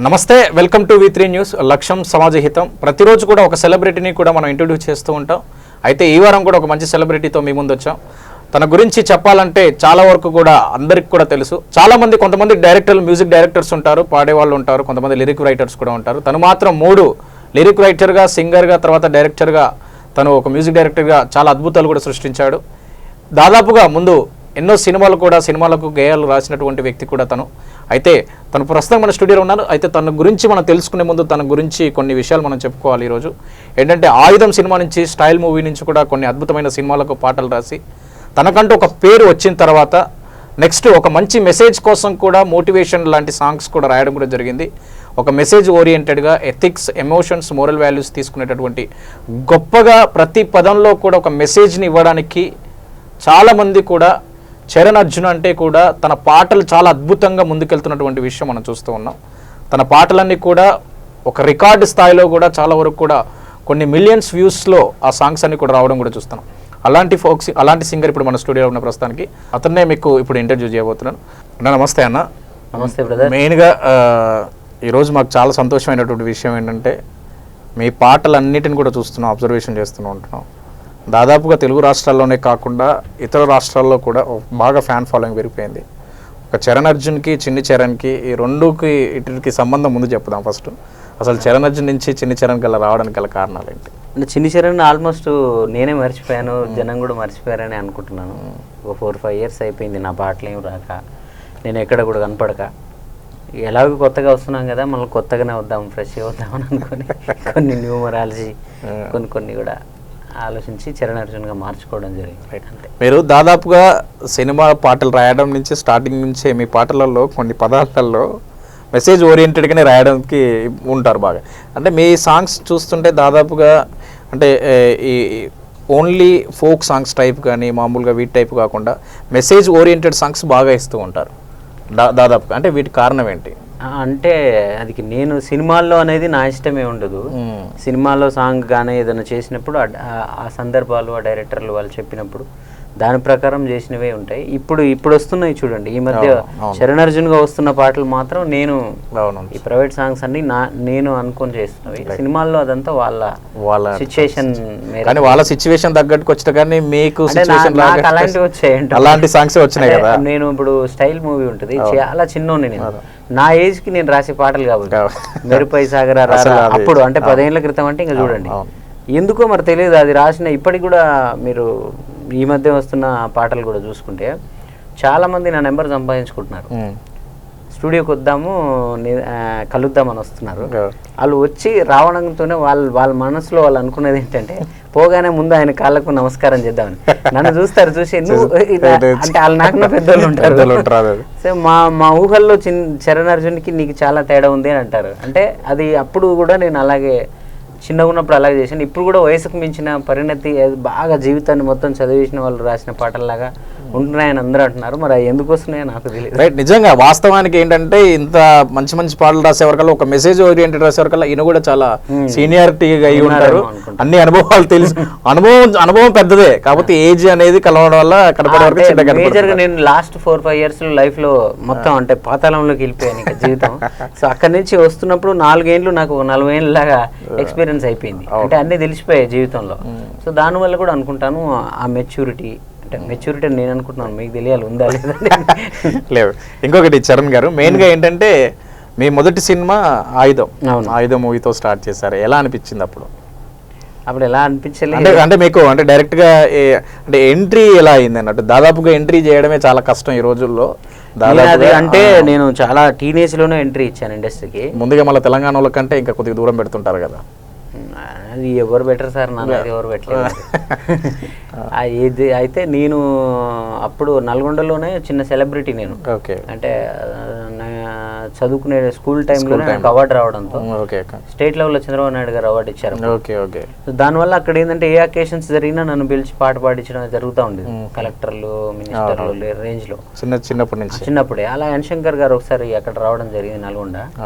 నమస్తే, welcome to V3 news. లక్ష్యం సమాజహితం. ప్రతిరోజు కూడా ఒక సెలబ్రిటీని కూడా మనం ఇంట్రొడ్యూస్ చేస్తూ ఉంటాం. అయితే ఈ వారం కూడా ఒక మంచి సెలబ్రిటీతో మీ ముందు వచ్చాం. తన గురించి చెప్పాలంటే చాలా వరకు కూడా అందరికి కూడా తెలుసు. చాలా మంది, కొంతమంది డైరెక్టర్లు, మ్యూజిక్ డైరెక్టర్స్ ఉంటారు, పాడేవాళ్ళు ఉంటారు, కొంతమంది లిరిక్ రైటర్స్ కూడా ఉంటారు. తను మాత్రం 3 లిరిక్ రైటర్గా, సింగర్గా, తర్వాత డైరెక్టర్గా, తను ఒక మ్యూజిక్ డైరెక్టర్గా చాలా అద్భుతాలు కూడా సృష్టించాడు. దాదాపుగా ముందు ఎన్నో సినిమాలకు గేయాలు రాసినటువంటి వ్యక్తి కూడా తను. అయితే తను ప్రస్తుతం మన స్టూడియోలో ఉన్నారు. అయితే తన గురించి మనం తెలుసుకునే ముందు తన గురించి కొన్ని విషయాలు మనం చెప్పుకోవాలి ఈరోజు. ఏంటంటే ఆయుధం సినిమా నుంచి, స్టైల్ మూవీ నుంచి కూడా కొన్ని అద్భుతమైన సినిమాలకు పాటలు రాసి తనకంటూ ఒక పేరు వచ్చిన తర్వాత నెక్స్ట్ ఒక మంచి మెసేజ్ కోసం కూడా మోటివేషన్ లాంటి సాంగ్స్ కూడా రాయడం కూడా జరిగింది. ఒక మెసేజ్ ఓరియంటెడ్గా ఎథిక్స్, ఎమోషన్స్, మోరల్ వాల్యూస్ తీసుకునేటటువంటి గొప్పగా ప్రతి పదంలో కూడా ఒక మెసేజ్ని ఇవ్వడానికి చాలామంది కూడా చరణ్ అర్జున్ అంటే కూడా తన పాటలు చాలా అద్భుతంగా ముందుకెళ్తున్నటువంటి విషయం మనం చూస్తూ ఉన్నాం. తన పాటలన్నీ కూడా ఒక రికార్డు స్థాయిలో కూడా చాలా వరకు కూడా కొన్ని మిలియన్స్ వ్యూస్లో ఆ సాంగ్స్ అన్ని కూడా రావడం కూడా చూస్తున్నాం. అలాంటి సింగర్ ఇప్పుడు మన స్టూడియోలో ఉన్న ప్రస్తుతానికి అతన్నే మీకు ఇప్పుడు ఇంటర్వ్యూ చేయబోతున్నాను. నమస్తే అన్న. నమస్తే బ్రదర్. మెయిన్గా ఈరోజు మాకు చాలా సంతోషమైనటువంటి విషయం ఏంటంటే మీ పాటలన్నిటిని కూడా చూస్తున్నాం, అబ్జర్వేషన్ చేస్తూ ఉంటున్నాం. దాదాపుగా తెలుగు రాష్ట్రాల్లోనే కాకుండా ఇతర రాష్ట్రాల్లో కూడా బాగా ఫ్యాన్ ఫాలోయింగ్ పెరిగిపోయింది. ఒక చరణ్ అర్జున్కి, చిన్ని చరణ్కి, ఈ రెండుకి ఇటుకి సంబంధం ముందు చెప్దాం. ఫస్ట్ అసలు చరణ్ అర్జున్ నుంచి చిన్ని చరణ్ గల రావడానికి గల కారణాలు ఏంటి? అంటే చిన్ని చరణ్ ఆల్మోస్ట్ నేనే మర్చిపోయాను, జనం కూడా మర్చిపోయారని అనుకుంటున్నాను. ఒక 4-5 ఇయర్స్ అయిపోయింది నా పాటలు ఏం రాక, నేను ఎక్కడ కూడా కనపడక. ఎలాగో కొత్తగా వస్తున్నాం కదా, మళ్ళీ కొత్తగానే వద్దాం, ఫ్రెష్గా వద్దామని అనుకుని కొన్ని న్యూమరాలజీ కొన్ని కూడా ఆలోచించి చరణ్ అర్జున్గా మార్చుకోవడం జరిగింది. అంతే. మీరు దాదాపుగా సినిమా పాటలు రాయడం నుంచి స్టార్టింగ్ నుంచే మీ పాటలలో కొన్ని పదార్థాల్లో మెసేజ్ ఓరియంటెడ్గానే రాయడానికి ఉంటారు బాగా. అంటే మీ సాంగ్స్ చూస్తుంటే దాదాపుగా అంటే ఈ ఓన్లీ ఫోక్ సాంగ్స్ టైప్ కానీ మామూలుగా వీటి టైప్ కాకుండా మెసేజ్ ఓరియంటెడ్ సాంగ్స్ బాగా ఇస్తూ ఉంటారు దాదాపుగా. అంటే వీటి కారణం ఏంటి? అంటే అది నేను సినిమాల్లో అనేది నా ఇష్టమే ఉండదు. సినిమాలో సాంగ్ కానీ ఏదైనా చేసినప్పుడు ఆ సందర్భాలు, ఆ డైరెక్టర్లు వాళ్ళు చెప్పినప్పుడు దాని ప్రకారం చేసినవే ఉంటాయి. ఇప్పుడు వస్తున్నాయి చూడండి, ఈ మధ్య చరణ్ అర్జున్గా వస్తున్న పాటలు మాత్రం నేను ఈ ప్రైవేట్ సాంగ్స్ అన్ని నేను అనుకొని చేస్తున్నవి. సినిమాల్లో అదంతా వాళ్ళ సిచ్యువేషన్, కానీ వాళ్ళ సిచ్యువేషన్ తగ్గట్టుకు వచ్చిన కానీ మీకు అలాంటివి వచ్చాయంట. అలాంటి సాంగ్స్ వచ్చినాయి కదా. నేను ఇప్పుడు స్టైల్ మూవీ ఉంటుంది, చాలా చిన్నోని నేను, నా ఏజ్ కి నేను రాసే పాటలు కాబట్టి మెరుపై సాగర అప్పుడు అంటే 10 ఏళ్ల క్రితం అంటే ఇంకా చూడండి. ఎందుకో మరి తెలియదు, అది రాసిన ఇప్పటికి కూడా మీరు ఈ మధ్య వస్తున్న పాటలు కూడా చూసుకుంటే చాలా మంది నా నెంబర్ సంపాదించుకుంటున్నారు. స్టూడియోకి వద్దాము, కలుద్దామని వస్తున్నారు. వాళ్ళు వచ్చి రావడంతోనే వాళ్ళ మనసులో వాళ్ళు అనుకునేది ఏంటంటే పోగానే ముందు ఆయన కాళ్ళకు నమస్కారం చేద్దామని. నన్ను చూస్తారు, చూసి నువ్వు అంటే వాళ్ళు నాకు పెద్దోళ్ళు ఉంటారు. సో మా ఊహల్లో చరణ్ అర్జున్కి నీకు చాలా తేడా ఉంది అని అంటారు. అంటే అది అప్పుడు కూడా నేను అలాగే చిన్నగా ఉన్నప్పుడు అలాగే చేశాను. ఇప్పుడు కూడా వయసుకు మించిన పరిణతి, బాగా జీవితాన్ని మొత్తం చదివేసిన వాళ్ళు రాసిన పాటల్లాగా ఉంటున్నాయని అందరూ అంటున్నారు. మరి అవి ఎందుకు వస్తున్నాయో నాకు తెలియదు. రైట్. నిజంగా వాస్తవానికి ఏంటంటే ఇంత మంచి మంచి పాటలు రాసేవరకల్లా, ఒక మెసేజ్ ఓరియంటెడ్ రాసేవరకల్లా ఈయన కూడా చాలా సీనియారిటీగా అయి ఉంటారు. అన్ని అనుభవాలు తెలుసు, అనుభవం పెద్దదే, కాకపోతే ఏజ్ అనేది కలవడం వల్ల కనపడే వరకు మేజర్గా నేను లాస్ట్ 4-5 ఇయర్స్ లైఫ్ లో మొత్తం అంటే పాతాళంలోకి వెళ్ళిపోయాను ఇంకా జీవితం. సో అక్కడి నుంచి వస్తున్నప్పుడు 4 ఏళ్ళు నాకు 40 ఏళ్ళ లాగా ఎక్స్పీరియన్స్ అయిపోయింది. అంటే అన్ని తెలిసిపోయాయి జీవితంలో. సో దానివల్ల కూడా అనుకుంటాను ఆ మెచ్యూరిటీ, అంటే మెచ్యూరిటీ నేను అనుకుంటున్నాను, మీకు తెలియాలి ఉందా లేదండి. లేదు. ఇంకొకటి చరణ్ గారు, మెయిన్గా ఏంటంటే మీ మొదటి సినిమా ఆయుధం మూవీతో స్టార్ట్ చేశారు. ఎలా అనిపించింది అప్పుడు? అప్పుడు ఎలా అనిపించలేదు అంటే మీకు అంటే డైరెక్ట్గా అంటే ఎంట్రీ ఎలా అయింది అన్నట్టు? దాదాపుగా ఎంట్రీ చేయడమే చాలా కష్టం ఈ రోజుల్లో. అంటే నేను చాలా టీనేజ్ లోనే ఎంట్రీ ఇచ్చాను ఇండస్ట్రీకి. ముందుగా మళ్ళీ తెలంగాణలో కంటే ఇంకా కొద్దిగా దూరం పెడుతుంటారు కదా. అది ఎవరు బెటర్ సార్, నన్ను ఎవరు పెట్టలేదు. ఇది అయితే నేను అప్పుడు నల్గొండలోనే చిన్న సెలబ్రిటీ నేను. అంటే చదువుకునే స్కూల్ టైంలో నాకు అవార్డు రావడంతో స్టేట్ లెవెల్లో చంద్రబాబు నాయుడు గారు అవార్డు ఇచ్చారు. దానివల్ల అక్కడ ఏంటంటే ఏ అకేషన్స్ జరిగినా నన్ను పిలిచి పాట పాడించడం జరుగుతూ ఉండేది. కలెక్టర్లు, మినిస్టర్లు రేంజ్ లో చిన్నప్పుడే. అలా ఎన్ శంకర్ గారు ఒకసారి అక్కడ రావడం జరిగింది నల్గొండ.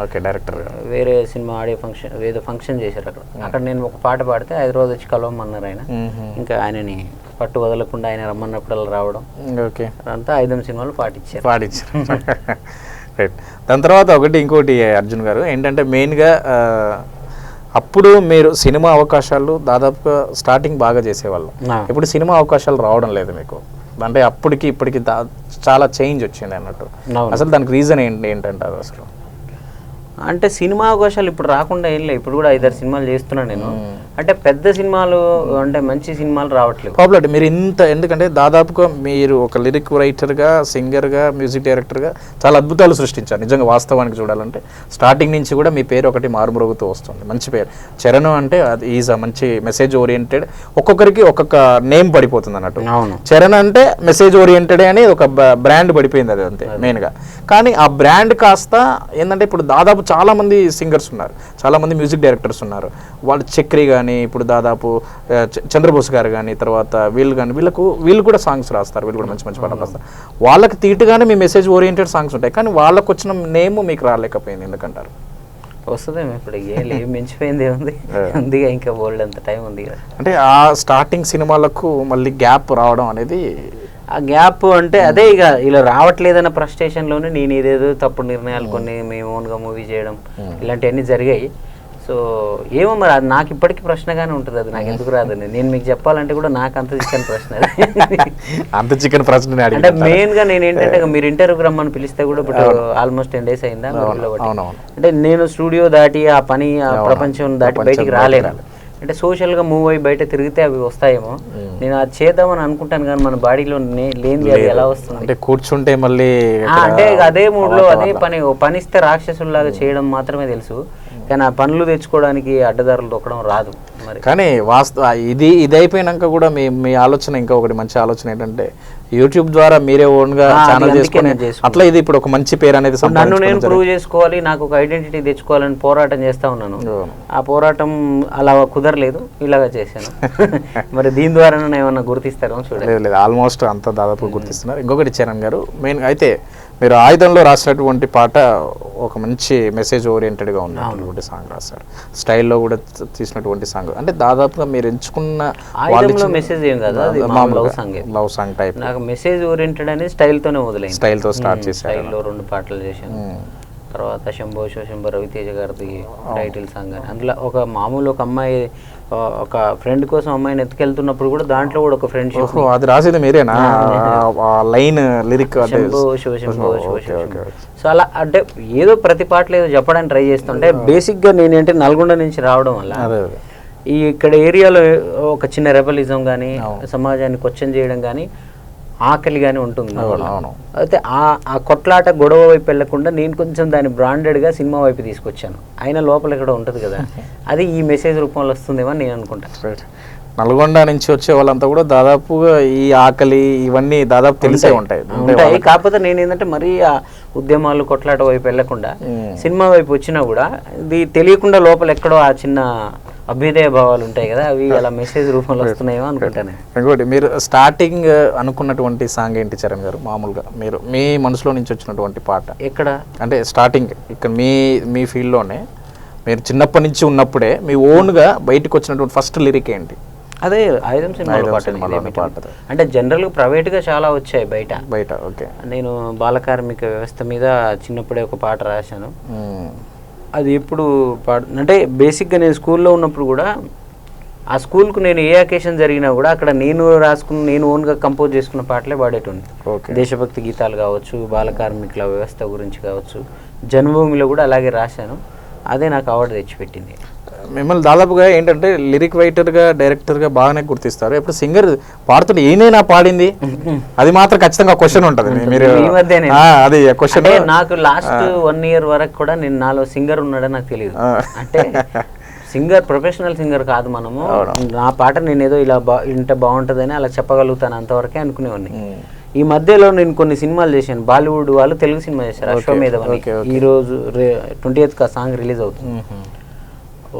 డైరెక్టర్ వేరే సినిమా ఆడియో ఫంక్షన్ ఏదో ఫంక్షన్ చేశారు అక్కడ నేను ఒక పాట పాడితే హైదరాబాద్ వచ్చి కలవమన్నారు ఆయన. ఇంకా ఆయనని పట్టు వదలకుండా ఆయన రమ్మన్నప్పుడు రావడం, అంతా 5 సినిమాలు పాటించారు. రైట్. దాని తర్వాత ఇంకోటి అర్జున్ గారు ఏంటంటే మెయిన్గా అప్పుడు మీరు సినిమా అవకాశాలు దాదాపుగా స్టార్టింగ్ బాగా చేసేవాళ్ళు, ఇప్పుడు సినిమా అవకాశాలు రావడం లేదు మీకు. అంటే అప్పటికి ఇప్పటికి చాలా చేంజ్ వచ్చింది అన్నట్టు. అసలు దానికి రీజన్ ఏంటంటారు అసలు? అంటే సినిమా అవకాశాలు ఇప్పుడు రాకుండా ఏం లేదు, ఇప్పుడు కూడా 5-6 సినిమాలు చేస్తున్నాను నేను. అంటే పెద్ద సినిమాలు అంటే మంచి సినిమాలు రావట్లేదు. ప్రాబ్లం మీరు ఎందుకంటే దాదాపుగా మీరు ఒక లిరిక్ రైటర్గా, సింగర్గా, మ్యూజిక్ డైరెక్టర్గా చాలా అద్భుతాలు సృష్టించారు నిజంగా. వాస్తవానికి చూడాలంటే స్టార్టింగ్ నుంచి కూడా మీ పేరు ఒకటి మారుమరుగుతూ వస్తుంది, మంచి పేరు. చరణ్ అంటే అది ఈజ్ అ మంచి మెసేజ్ ఓరియంటెడ్, ఒక్కొక్కరికి ఒక్కొక్క నేమ్ పడిపోతుంది అన్నట్టు. చరణ్ అంటే మెసేజ్ ఓరియంటెడ్ అని ఒక బ్రాండ్ పడిపోయింది, అది అంతే మెయిన్గా. కానీ ఆ బ్రాండ్ కాస్త ఏంటంటే ఇప్పుడు దాదాపు చాలా మంది సింగర్స్ ఉన్నారు, చాలా మంది మ్యూజిక్ డైరెక్టర్స్ ఉన్నారు. వాళ్ళు చక్రి కానీ, ఇప్పుడు దాదాపు చంద్రబోస్ గారు కానీ, తర్వాత వీళ్ళు కూడా సాంగ్స్ రాస్తారు, వీళ్ళు కూడా మంచి మంచి పాటలు రాస్తారు. వాళ్ళకి తీటుగానే మీ మెసేజ్ ఓరియంటెడ్ సాంగ్స్ ఉంటాయి, కానీ వాళ్ళకు వచ్చిన నేమ్ మీకు రాలేకపోయింది ఎందుకంటారు? వస్తుందేమో ఇప్పుడు, ఏం మించిపోయింది ఉంది ఇంకా బోల్డ్ అంత టైం ఉంది కదా. అంటే ఆ స్టార్టింగ్ సినిమాలకు మళ్ళీ గ్యాప్ రావడం అనేది, ఆ గ్యాప్ అంటే అదే ఇక ఇలా రావట్లేదన్న ఫ్రస్ట్రేషన్లోనే నేను ఏదేదో తప్పుడు నిర్ణయాలు కొన్ని మేము ఓన్గా మూవీ చేయడం ఇలాంటివన్నీ జరిగాయి. సో ఏమో మరి అది నాకు ఇప్పటికీ ప్రశ్నగానే ఉంటుంది, అది నాకు ఎందుకు రాదని. నేను మీకు చెప్పాలంటే కూడా నాకు అంత చికెన్ ప్రశ్న, అంత చికెన్ ప్రశ్న. అంటే మెయిన్గా నేను ఏంటంటే మీరు ఇంటర్వ్యూకి రమ్మని పిలిస్తే కూడా ఇప్పుడు ఆల్మోస్ట్ 10 days అయిందా. అంటే నేను స్టూడియో దాటి ఆ పని ఆ ప్రపంచం దాటి బయటికి రాలేను. అంటే సోషల్గా మూవ్ అయ్యి బయట తిరిగితే అవి వస్తాయేమో, నేను అది చేద్దామని అనుకుంటాను, కానీ మన బాడీలో లేనిది అది ఎలా వస్తుంది? అంటే కూర్చుంటే మళ్ళీ అంటే అదే మూడ్లో అదే పని ఇస్తే రాక్షసుల్లాగా చేయడం మాత్రమే తెలుసు, కానీ ఆ పనులు తెచ్చుకోవడానికి అడ్డదారులు దొక్కడం రాదు. మరి కానీ ఇది అయిపోయినాక కూడా మీ ఆలోచన ఇంకా ఒకటి మంచి ఆలోచన ఏంటంటే యూట్యూబ్ ద్వారా మీరే ఓన్గా ఛానల్ చేసుకుని అట్లా ఇది ఇప్పుడు ఒక మంచి పేరు అనేది నన్ను నేను ప్రూవ్ చేసుకోవాలి, నాకు ఒక ఐడెంటిటీ తెచ్చుకోవాలని పోరాటం చేస్తా ఉన్నాను. ఆ పోరాటం అలా కుదరలేదు, ఇలాగా చేశాను. మరి దీని ద్వారా ఏమన్నా గుర్తిస్తారో చూడండి. లేదు, ఆల్మోస్ట్ అంతా దాదాపు గుర్తిస్తున్నారు. ఇంకొకటి చరణ్ గారు, మెయిన్ అయితే మీరు ఆయుధంలో రాసినటువంటి పాట ఒక మంచి మెసేజ్ ఓరియంటెడ్గా ఉన్నటువంటి సాంగ్ రాశారు, స్టైల్లో కూడా తీసినటువంటి సాంగ్. అంటే దాదాపుగా మీరు ఎంచుకున్న మెసేజ్ ఏం కదా, లవ్ సాంగ్ టైప్. నాకు మెసేజ్ ఓరియంటెడ్ అనేది స్టైల్తోనే మొదలైంది, స్టైల్తో స్టార్ట్ చేశారు. స్టైల్లో 2 పాటలు చేశాను. తర్వాత శంభో రవితేజ గారిది టైటిల్ సాంగ్ అని, అందులో ఒక మామూలు ఒక అమ్మాయి ఒక ఫ్రెండ్ కోసం అమ్మాయిని ఎత్తుకెళ్తున్నప్పుడు కూడా దాంట్లో కూడా ఒక ఫ్రెండ్షిప్. అది రాసేది మీరేనా లైన్ లిరిక్? సో అలా అంటే ఏదో ప్రతి పాటలు ఏదో చెప్పడానికి ట్రై చేస్తుంటే, బేసిక్గా నేనేంటే నల్గొండ నుంచి రావడం వల్ల ఈ ఇక్కడ ఏరియాలో ఒక చిన్న రెబలిజం కానీ, సమాజాన్ని క్వశ్చన్ చేయడం కానీ, ఆకలి కానీ ఉంటుంది. అయితే ఆ కొట్లాట గొడవ వైపు వెళ్లకుండా నేను కొంచెం దాన్ని బ్రాండెడ్గా సినిమా వైపు తీసుకొచ్చాను. అయినా లోపల ఇక్కడ ఉంటుంది కదా, అది ఈ మెసేజ్ రూపంలో వస్తుందేమో నేను అనుకుంటాను. నల్గొండ నుంచి వచ్చే వాళ్ళంతా కూడా దాదాపుగా ఈ ఆకలి ఇవన్నీ దాదాపు తెలిసే ఉంటాయి. కాకపోతే నేను ఏంటంటే మరీ ఆ ఉద్యమాలు కొట్లాట వైపు వెళ్లకుండా సినిమా వైపు వచ్చినా కూడా ఇది తెలియకుండా లోపల ఎక్కడో ఆ చిన్న అభ్యుదయ భావాలు ఉంటాయి కదా, అవి అలా మెసేజ్ రూపంలో వస్తున్నాయేమో అనుకుంటాను. ఇంకోటి, మీరు స్టార్టింగ్ అనుకున్నటువంటి సాంగ్ ఏంటి చరణ్ గారు? మామూలుగా మీరు మీ మనసులో నుంచి వచ్చినటువంటి పాట ఎక్కడ? అంటే స్టార్టింగ్ ఇక్కడ మీ ఫీల్డ్లోనే మీరు చిన్నప్పటి నుంచి ఉన్నప్పుడే మీ ఓన్గా బయటకు వచ్చినటువంటి ఫస్ట్ లిరిక్ ఏంటి? అదే ఆయుధం సినిమాలో పాట. అంటే జనరల్గా ప్రైవేట్గా చాలా వచ్చాయి బయట. ఓకే. నేను బాలకార్మిక వ్యవస్థ మీద చిన్నప్పుడే ఒక పాట రాశాను. అది ఎప్పుడు అంటే బేసిక్గా నేను స్కూల్లో ఉన్నప్పుడు కూడా ఆ స్కూల్కు నేను ఏ అకేషన్ జరిగినా కూడా అక్కడ నేను ఓన్గా కంపోజ్ చేసుకున్న పాటలే పాడేటోండి. దేశభక్తి గీతాలు కావచ్చు, బాలకార్మికుల వ్యవస్థ గురించి కావచ్చు, జన్మభూమిలో కూడా అలాగే రాశాను. అదే నాకు అవార్డు తెచ్చిపెట్టింది. మిమ్మల్ని దాదాపుగా ఏంటంటే లిరిక్ రైటర్గా, డైరెక్టర్గా బాగానే గుర్తిస్తారు. ఇప్పుడు సింగర్ పాడుతుంటే ఏనైనా పాడింది అది మాత్రం ఖచ్చితంగా క్వశ్చన్ ఉంటుంది. మీరు అది క్వశ్చన్. నాకు లాస్ట్ 1 year వరకు కూడా నేను నాలో సింగర్ ఉన్నాడని నాకు తెలియదు. అంటే సింగర్, ప్రొఫెషనల్ సింగర్ కాదు మనము. నా పాట నేను ఏదో ఇలా ఇంట బాగుంటుందని అలా చెప్పగలుగుతాను అంతవరకే అనుకునేవాడిని. ఈ మధ్యలో నేను కొన్ని సినిమాలు చేశాను. బాలీవుడ్ వాళ్ళు తెలుగు సినిమా చేశారు, అశ్వమేధం అని. ఈరోజు 20th ఆ సాంగ్ రిలీజ్ అవుతుంది.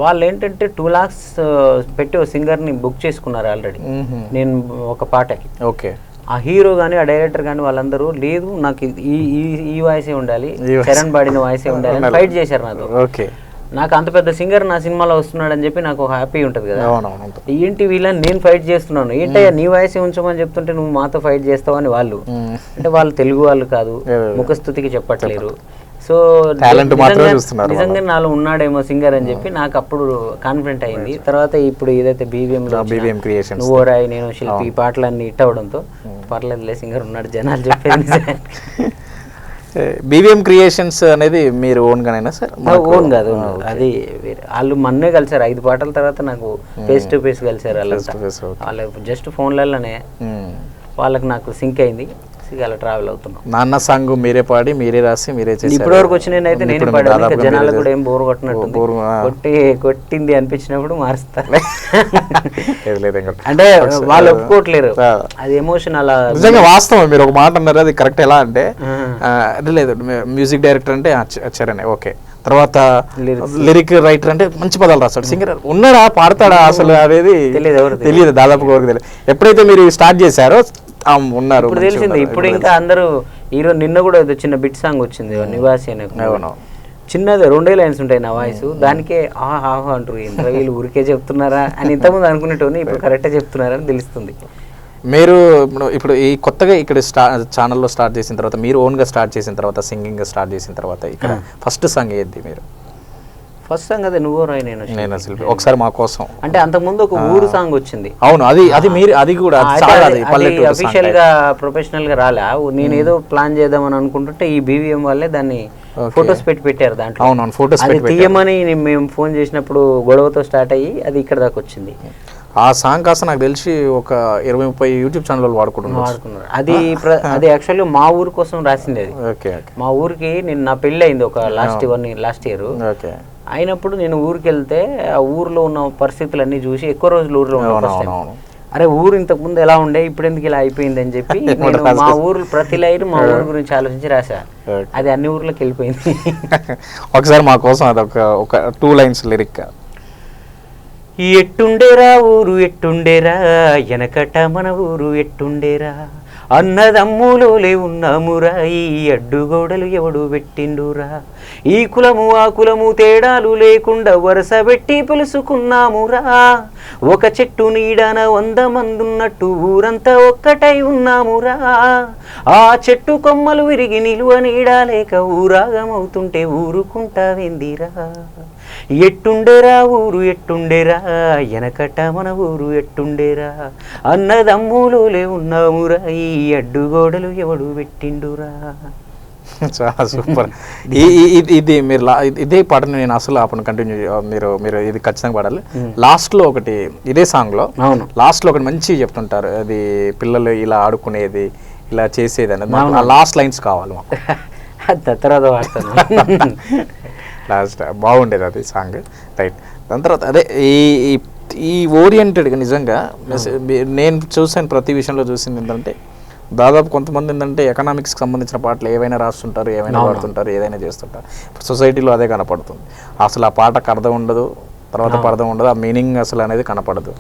వాళ్ళు ఏంటంటే 2 lakhs పెట్టి ఒక సింగర్ని బుక్ చేసుకున్నారు ఆల్రెడీ నేను ఒక పాటకి. ఓకే. ఆ హీరో కానీ ఆ డైరెక్టర్ కానీ వాళ్ళందరూ లేదు నాకు ఈ వాయిసే ఉండాలి, చరణ్ పాడిన వాయిసే ఉండాలి అని ఫైట్ చేశారు నాతో. ఓకే. నాకు అంత పెద్ద సింగర్ నా సినిమాలో వస్తున్నాడు అని చెప్పి నాకు హ్యాపీ ఉంటుంది కదా. ఏంటి వీళ్ళని నేను ఫైట్ చేస్తున్నాను, ఏంటయ్యా నీ వాయిసే ఉంచమని చెప్తుంటే నువ్వు మాతో ఫైట్ చేస్తావు అని వాళ్ళు. అంటే వాళ్ళు తెలుగు వాళ్ళు కాదు, ముఖస్థుతికి చెప్పట్లేరు. సో టాలెంట్ మాత్రమే చూస్తున్నారు నిజంగా నాలో ఉన్నాడేమో సింగర్ అని చెప్పి నాకు అప్పుడు కాన్ఫిడెంట్ అయింది. తర్వాత ఇప్పుడు ఏదైతే BVM క్రియేషన్స్ నువ్వోరాయి నేను శిల్పి ఈ పాటలన్నీ హిట్ అవడంతో పర్లేదులే సింగర్ ఉన్నాడు జనాలు చెప్పేది. BVM క్రియేషన్స్ అనేది మీరు ఓన్గానైనా సార్? ఓన్ కాదు, అది వాళ్ళు మొన్నే కలిసారు 5 పాటల తర్వాత నాకు ఫేస్ టు ఫేస్ కలిసారు. వాళ్ళు జస్ట్ ఫోన్లలోనే వాళ్ళకి నాకు సింక్ అయింది, అలా ట్రావెల్ అవుతున్నాం. నాన్న సాంగ్ మీరే పాడి మీరే రాసి మీరే చేసి ఇప్పటి వరకు వచ్చిన నేను పాడాను. జనాలకు కూడా ఏం బోర్ కొట్టినట్టు కొట్టింది అనిపించినప్పుడు మారుస్తా. అంటే వాళ్ళు ఒప్పుకోవట్లేరు, అది ఎమోషన్ అలా. నిజంగా వాస్తవం మీరు ఒక మాట అన్నారు, అది కరెక్ట్. ఎలా అంటే లేదు మ్యూజిక్ డైరెక్టర్ అంటే చరణ్ ఓకే, తర్వాత లిరిక్ రైటర్ అంటే మంచి పదాలు రాస్తాడు, సింగర్ ఉన్నాడా పాడతాడా అసలు అనేది తెలియదు దాదాపు వరకు తెలియదు. ఎప్పుడైతే మీరు స్టార్ట్ చేశారో ఉన్నారు ఇప్పుడు తెలిసింది. ఇప్పుడు ఇంకా అందరూ ఈరోజు నిన్న కూడా చిన్న బిట్ సాంగ్ వచ్చింది నివాసి అనే, చిన్నది 2 లైన్స్ ఉంటాయి నా వాయిస్, దానికే ఆహా అంటారు వీళ్ళు ఊరికే చెప్తున్నారా అని ఇంతకుముందు అనుకునేటోని ఇప్పుడు కరెక్ట్గా చెప్తున్నారా అని తెలుస్తుంది. మీరు ఇప్పుడు ఈ కొత్తగా ఇక్కడ ఛానల్లో స్టార్ట్ చేసిన తర్వాత, మీరు ఓన్గా స్టార్ట్ చేసిన తర్వాత, సింగింగ్ స్టార్ట్ చేసిన తర్వాత ఇక్కడ ఫస్ట్ సాంగ్ ఏది మీరు? ఫస్ట్ సాంగ్ అదే నువ్వో రాయి నేను శిల్పి. ఒకసారి మా కోసం అంటే అంతకుముందు ఒక ఊరు సాంగ్ వచ్చింది. అవును, అది మీరు అది కూడా అఫీషియల్ గా ప్రొఫెషనల్ గా రాలే, నేను ఏదో ప్లాన్ చేద్దామని అనుకుంటుంటే ఈ BVM వాళ్ళే దాన్ని ఫొటోస్ పెట్టారు దాంట్లో. అవును, ఫొటోస్ తీయమని మేము ఫోన్ చేసినప్పుడు గొడవతో స్టార్ట్ అయ్యి అది ఇక్కడ దాకా వచ్చింది. ఆ సాంగ్ కాస్త నాకు తెలిసి ఒక 20-30 యూట్యూబ్ ఛానల్ వాడుకున్నారు. అది యాక్చువల్లీ మా ఊరు కోసం రాసింది. అది మా ఊరికి నేను నా పెళ్ళి అయింది ఒక లాస్ట్ ఇయర్ అయినప్పుడు నేను ఊరికి వెళ్తే ఆ ఊర్లో ఉన్న పరిస్థితులన్నీ చూసి ఎక్కువ రోజులు ఊర్లో ఉన్నాను. అరే ఊరు ఇంతకు ముందు ఎలా ఉండే ఇప్పుడు ఎందుకు ఇలా అయిపోయింది అని చెప్పి నేను మా ఊరు ప్రతి లైన్ మా ఊరు గురించి ఆలోచించి రాసా. అది అన్ని ఊర్లోకి వెళ్ళిపోయింది. ఒకసారి మా కోసం అది ఒక 2 లైన్స్ లిరిక్. ఎట్టుండేరా ఊరు ఎట్టుండేరా ఎనకట మన ఊరు ఎట్టుండేరా అన్నదమ్ములోలే ఉన్నామురా ఈ అడ్డుగోడలు ఎవడు పెట్టిండురా ఈ కులము ఆ కులము తేడాలు లేకుండా వరుస పెట్టి పిలుసుకున్నామురా ఒక చెట్టు నీడన 100 మంది ఉన్నట్టు ఊరంతా ఒక్కటై ఉన్నామురా ఆ చెట్టు కొమ్మలు విరిగి నిలువ నీడాలేక ఊరాగమవుతుంటే ఊరుకుంటావేందిరా ఎట్టుండేరా ఊరు ఎట్టుండేరా ఎనకట మన ఊరు ఎట్టుండేరా అన్నదమ్ములోలే ఉన్నామురా ఈ అడ్డుగోడలు ఎవడు పెట్టిండురా. చాలా సూపర్. ఇది మీరు ఇదే పాటను నేను అసలు ఆపను, కంటిన్యూ మీరు ఇది ఖచ్చితంగా పాడాలి. లాస్ట్ లో ఒకటి ఇదే సాంగ్ లో లాస్ట్ లో ఒకటి మంచి చెప్తుంటారు, అది పిల్లలు ఇలా ఆడుకునేది ఇలా చేసేది అనేది లాస్ట్ లైన్స్ కావాలి మాకు. తర్వాత వాడతాను. లాస్ట్ బాగుండేది అది సాంగ్, రైట్. దాని తర్వాత అదే ఈ ఓరియంటెడ్గా నిజంగా నేను చూసాను, ప్రతి విషయంలో చూసింది ఏంటంటే దాదాపు కొంతమంది ఏంటంటే ఎకనామిక్స్కి సంబంధించిన పాటలు ఏవైనా రాస్తుంటారు, ఏమైనా పాడుతుంటారు, ఏదైనా చేస్తుంటారు. ఇప్పుడు సొసైటీలో అదే కనపడుతుంది. అసలు ఆ పాటకు అర్థం ఉండదు, తర్వాత అర్థం ఉండదు, ఆ మీనింగ్ అసలు అనేది కనపడదు.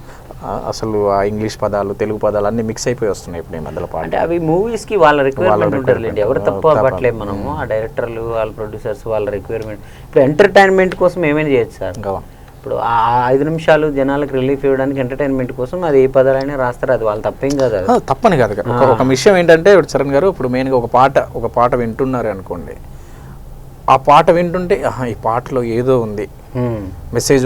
అసలు ఆ ఇంగ్లీష్ పదాలు తెలుగు పదాలు అన్ని మిక్స్ అయిపోయి వస్తున్నాయి ఇప్పుడు ఈ మధ్యలో పాట. అంటే అవి మూవీస్కి వాళ్ళ రిక్వైర్మెంట్ ఉంటారులేండి, ఎవరు తప్పు పట్టలేదు మనము. ఆ డైరెక్టర్లు వాళ్ళ ప్రొడ్యూసర్స్ వాళ్ళ రిక్వైర్మెంట్. ఇప్పుడు ఎంటర్టైన్మెంట్ కోసం ఏమైనా చేయొచ్చు సార్. ఇప్పుడు ఆ 5 నిమిషాలు జనాలకు రిలీఫ్ ఇవ్వడానికి ఎంటర్టైన్మెంట్ కోసం అది ఏ పదాలైనా రాస్తారు, అది వాళ్ళు తప్పేం కాదు. తప్పని కాదు. ఒక విషయం ఏంటంటే ఇప్పుడు చరణ్ గారు ఇప్పుడు మెయిన్గా ఒక పాట వింటున్నారు అనుకోండి, ఆ పాట వింటుంటే ఈ పాటలో ఏదో ఉంది, మెసేజ్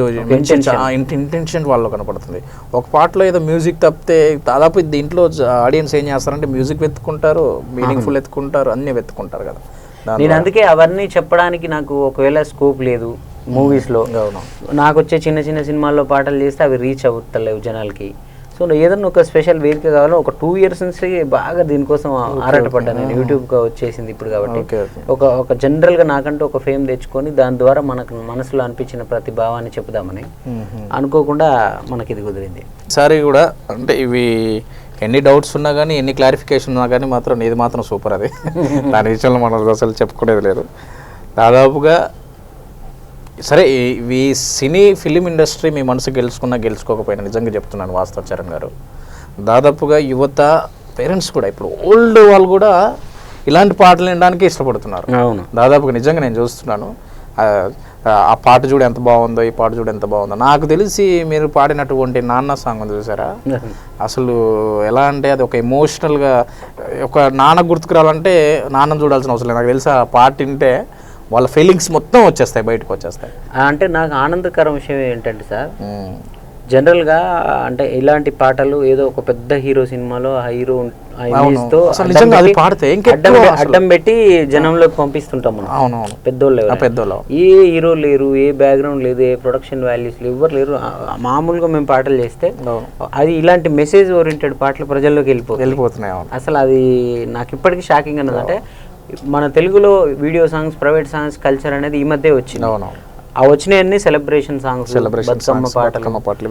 ఇంటెన్షన్ వాళ్ళలో కనపడుతుంది. ఒక పాటలో ఏదో మ్యూజిక్ తప్పితే దాదాపు దీంట్లో ఆడియన్స్ ఏం చేస్తారంటే మ్యూజిక్ వెతుక్కుంటారు, మీనింగ్ఫుల్ ఎత్తుకుంటారు, అన్నీ వెతుక్కుంటారు కదా. నేను అందుకే అవన్నీ చెప్పడానికి నాకు ఒకవేళ స్కోప్ లేదు మూవీస్లో. నాకు వచ్చే చిన్న చిన్న సినిమాల్లో పాటలు చేస్తే అవి రీచ్ అవుతలేవు జనాలకి. సో ఏదన్నా ఒక స్పెషల్ వేదిక కావాలో ఒక 2 years నుంచి బాగా దీనికోసం ఆరాటపడ్డాను నేను. యూట్యూబ్గా వచ్చేసింది ఇప్పుడు కాబట్టి ఒక జనరల్గా నాకంటూ ఒక ఫేమ్ తెచ్చుకొని దాని ద్వారా మనకు మనసులో అనిపించిన ప్రతి భావాన్ని చెప్దామని అనుకోకుండా మనకి ఇది కుదిరింది. సారీ కూడా అంటే ఇవి ఎన్ని డౌట్స్ ఉన్నా కానీ ఎన్ని క్లారిఫికేషన్ ఉన్నా కానీ మాత్రం ఇది మాత్రం సూపర్. అది దాని విషయంలో మనం అసలు చెప్పుకునేది లేదు. దాదాపుగా సరే ఈ సినీ ఫిలిం ఇండస్ట్రీ మీ మనసు గెలుచుకోకపోయినా నిజంగా చెప్తున్నాను వాస్తవ చరణ్ గారు, దాదాపుగా యువత పేరెంట్స్ కూడా ఇప్పుడు ఓల్డ్ వాళ్ళు కూడా ఇలాంటి పాటలు వినడానికి ఇష్టపడుతున్నారు. దాదాపుగా నిజంగా నేను చూస్తున్నాను. ఆ పాట చూడు ఎంత బాగుందో, ఈ పాట చూడు ఎంత బాగుందో. నాకు తెలిసి మీరు పాడినటువంటి నాన్న సాంగ్ ఉంది చూసారా, అసలు ఎలా అంటే అది ఒక ఎమోషనల్గా ఒక నాన్న గుర్తుకు రావాలంటే నాన్న చూడాల్సిన అవసరం లేదు. నాకు తెలిసి ఆ పాట వింటే వాళ్ళ ఫీలింగ్స్ మొత్తం వచ్చేస్తాయి, బయటకు వచ్చేస్తాయి. అంటే నాకు ఆనందకరం విషయం ఏంటంటే సార్, జనరల్గా అంటే ఇలాంటి పాటలు ఏదో ఒక పెద్ద హీరో సినిమాలో ఆ హీరో అడ్డం పెట్టి జనంలోకి పంపిస్తుంటాం మనం. పెద్దోళ్ళు ఏ హీరో లేరు, ఏ బ్యాక్గ్రౌండ్ లేదు, ఏ ప్రొడక్షన్ వాల్యూస్ లేవు, ఎవరు లేరు. మామూలుగా మేము పాటలు చేస్తే అది ఇలాంటి మెసేజ్ ఓరియంటెడ్ పాటలు ప్రజల్లోకి వెళ్ళిపోతున్నాయి. అసలు అది నాకు ఇప్పటికీ షాకింగ్ అన్నది. అంటే మన తెలుగులో video songs, private songs culture అనేది ఈ మధ్య వచ్చింది. ఆ వచ్చినాయన్ని సెలబ్రేషన్ సాంగ్స్, బతుకమ్మ పాటలు,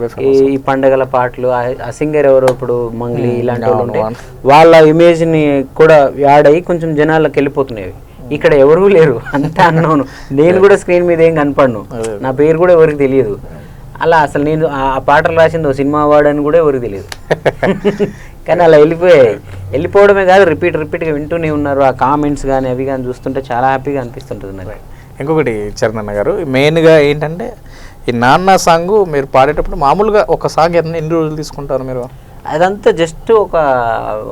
ఈ పండగల పాటలు, ఆ సింగర్ ఎవరో ఇప్పుడు మంగ్లీ ఇలాంటి వాళ్ళు ఉంటే వాళ్ళ ఇమేజ్ ని కూడా యాడ్ అయ్యి కొంచెం జనాలకు వెళ్ళిపోతున్నాయి. ఇక్కడ ఎవరూ లేరు, అంతా అన్నాను. నేను కూడా స్క్రీన్ మీద ఏం కనపడను, నా పేరు కూడా ఎవరికి తెలియదు. అలా అసలు నేను ఆ పాటలు రాసింది ఓ సినిమా అవార్డు అని కూడా ఎవరికి తెలియదు. కానీ అలా వెళ్ళిపోవడమే కాదు, రిపీట్గా వింటూనే ఉన్నారు. ఆ కామెంట్స్ కానీ అవి కానీ చూస్తుంటే చాలా హ్యాపీగా అనిపిస్తుంటుంది నాకు. ఇంకొకటి చరణ్ గారు, మెయిన్గా ఏంటంటే ఈ నాన్న సాంగ్ మీరు పాడేటప్పుడు మామూలుగా ఒక సాంగ్ ఎన్ని రోజులు తీసుకుంటారు మీరు? అదంతా జస్ట్ ఒక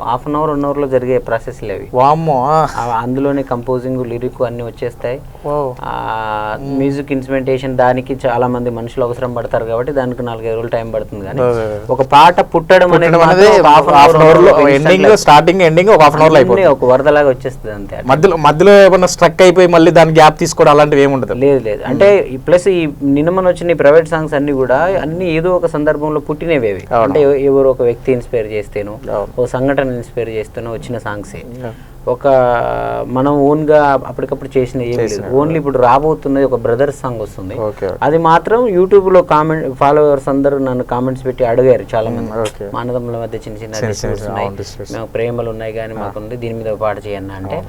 హాఫ్ అన్ అవర్ 1 అవర్లో జరిగే ప్రాసెస్లు అవి. వామ్మో. అందులోనే కంపోజింగ్, లిరిక్ అన్ని వచ్చేస్తాయి. మ్యూజిక్ ఇన్స్ట్రుమెంటేషన్ దానికి చాలా మంది మనుషులు అవసరం పడతారు కాబట్టి దానికి 4-5 రోజులు టైం పడుతుంది. కానీ ఒక పాట పుట్టడం అనేది స్టార్టింగ్ ఎండింగ్ ఒక హాఫ్ అన్ అవర్ అయిపోతుంది, ఒక వరదలాగా వచ్చేస్తుంది అంతే. మధ్యలో ఏమన్నా స్ట్రక్ అయిపోయి మళ్ళీ దాని గ్యాప్ తీసుకోవడం అలాంటివి ఏమి ఉండదు. లేదు. అంటే ప్లస్ ఈ నిన్న వచ్చిన ప్రైవేట్ సాంగ్స్ అన్ని కూడా అన్ని ఏదో ఒక సందర్భంలో పుట్టినవి. అంటే ఎవరో ఒక వ్యక్తి ఇన్స్పైర్ చేస్తేనో, ఓ సంఘటన ఇన్స్పైర్ చేస్తేనో వచ్చిన సాంగ్సే. ఒక మనం ఓన్గా అప్పటికప్పుడు చేసిన ఏం లేదు. ఓన్లీ ఇప్పుడు రాబోతున్నది ఒక బ్రదర్స్ సాంగ్ వస్తుంది. అది మాత్రం యూట్యూబ్లో ఫాలోవర్స్ అందరూ నన్ను కామెంట్స్ పెట్టి అడిగారు చాలా మంది. మా అన్నదమ్ముల మధ్య చిన్న డిస్ప్యూట్స్ ఉన్నాయి, మేము ప్రేమలు ఉన్నాయి కానీ మాకుంది, దీని మీద పాట చేయన్న అంటే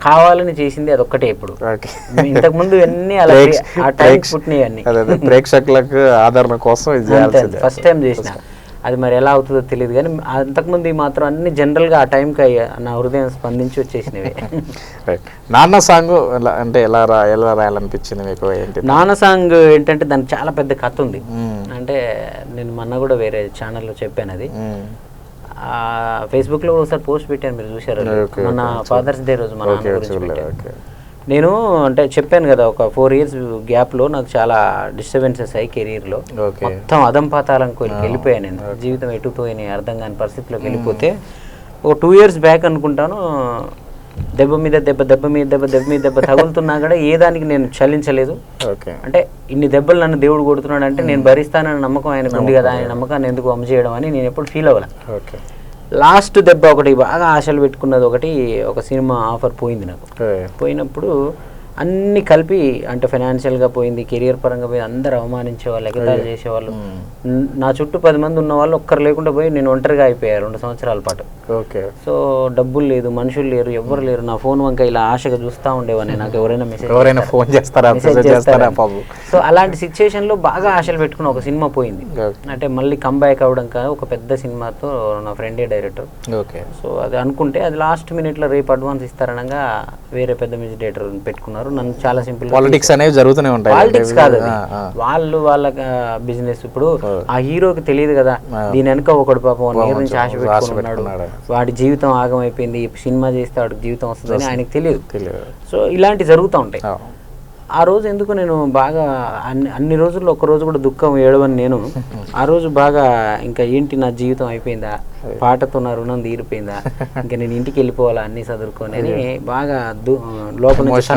కావాలని చేసింది అదొక్కటే. ఇప్పుడు ఇంతకు ముందు అన్ని అలా పుట్టినాయి అన్ని ప్రేక్షకులకు ఆదరణ కోసం ఫస్ట్ టైం చేసిన. అది మరి ఎలా అవుతుందో తెలియదు కానీ అంతకుముందు మాత్రం అన్ని జనరల్గా ఆ టైంకి నా హృదయం స్పందించి వచ్చేసినవి. నాన్న సాంగ్ అంటే ఎలా రాయాలనిపించింది మీకు? నాన్న సాంగ్ ఏంటంటే దానికి చాలా పెద్ద కథ ఉంది. అంటే నేను మొన్న కూడా వేరే ఛానల్లో చెప్పాను. అది ఫేస్బుక్లో ఒకసారి పోస్ట్ పెట్టాను, మీరు చూసారు. మన ఫాదర్స్ డే రోజు మా నాన్న గురించి పెట్టాను. నేను అంటే చెప్పాను కదా, ఒక 4 years గ్యాప్లో నాకు చాలా డిస్టర్బెన్సెస్ అయ్యి కెరీర్లో మొత్తం అదంపాతాలకు వెళ్ళిపోయాను. నేను జీవితం ఎటుపోయినాయి అర్థం కాని పరిస్థితిలోకి వెళ్ళిపోతే ఒక 2 years బ్యాక్ అనుకుంటాను, దెబ్బ మీద దెబ్బ తగులుతున్నా కూడా ఏ దానికి నేను చలించలేదు. అంటే ఇన్ని దెబ్బలు నన్ను దేవుడు కొడుతున్నాడు అంటే నేను భరిస్తానని నమ్మకం ఆయనకు ఉంది కదా, ఆయన నమ్మకాన్ని ఎందుకు అమలు చేయడం అని నేను ఎప్పుడు ఫీల్ అవ్వాలి. లాస్ట్ దెబ్బ ఒకటి బాగా ఆశలు పెట్టుకున్నది ఒక సినిమా ఆఫర్ పోయింది నాకు. పోయినప్పుడు అన్ని కలిపి అంటే ఫైనాన్షియల్గా పోయింది, కెరియర్ పరంగా పోయి అందరు అవమానించేవాళ్ళు, ఎగతాళి చేసేవాళ్ళు. నా చుట్టూ 10 మంది ఉన్న వాళ్ళు ఒక్కరు లేకుండా పోయి నేను ఒంటరిగా అయిపోయాను 2 సంవత్సరాల పాటు. సో డబ్బులు లేదు, మనుషులు లేరు, ఎవ్వరు లేరు. నా ఫోన్ వంక ఇలా ఆశగా చూస్తూ ఉండేవాడిని, నాకు ఎవరైనా ఫోన్ చేస్తారా. సో అలాంటి సిచ్యుయేషన్లో బాగా ఆశలు పెట్టుకున్న ఒక సినిమా పోయింది. అంటే మళ్ళీ కంబ్యాక్ అవ్వడం కాదు, ఒక పెద్ద సినిమాతో నా ఫ్రెండే డైరెక్టర్. సో అది అనుకుంటే అది లాస్ట్ మినిట్లో రేపు అడ్వాన్స్ ఇస్తారనగా వేరే పెద్ద మ్యూజిక్ డైరెక్టర్ పెట్టుకున్నారు. నన్ను చాలా సింపుల్, పాలిటిక్స్ అనేవి జరుగుతూనే ఉంటాయి. పాలిటిక్స్ కాదు, వాళ్ళ బిజినెస్. ఇప్పుడు ఆ హీరోకి తెలియదు కదా, దీని వెనక ఒకడు పాపం 1 year నుంచి ఆశ పెట్టుకున్నాడు, వాడి జీవితం ఆగమైపోయింది, సినిమా చేస్తే వాడికి జీవితం వస్తుందని ఆయనకు తెలియదు. సో ఇలాంటి జరుగుతూ ఉంటాయి. ఆ రోజు ఎందుకు నేను బాగా అన్ని రోజుల్లో ఒక్క రోజు కూడా దుఃఖం ఏడవని నేను ఆ రోజు బాగా ఇంకా ఏంటి నా జీవితం అయిపోయిందా, పాటతో నా రుణం తీరిపోయిందా, ఇంకా నేను ఇంటికి వెళ్ళిపోవాలా అన్ని చదువుకొని అని బాగా లోపల నుంచి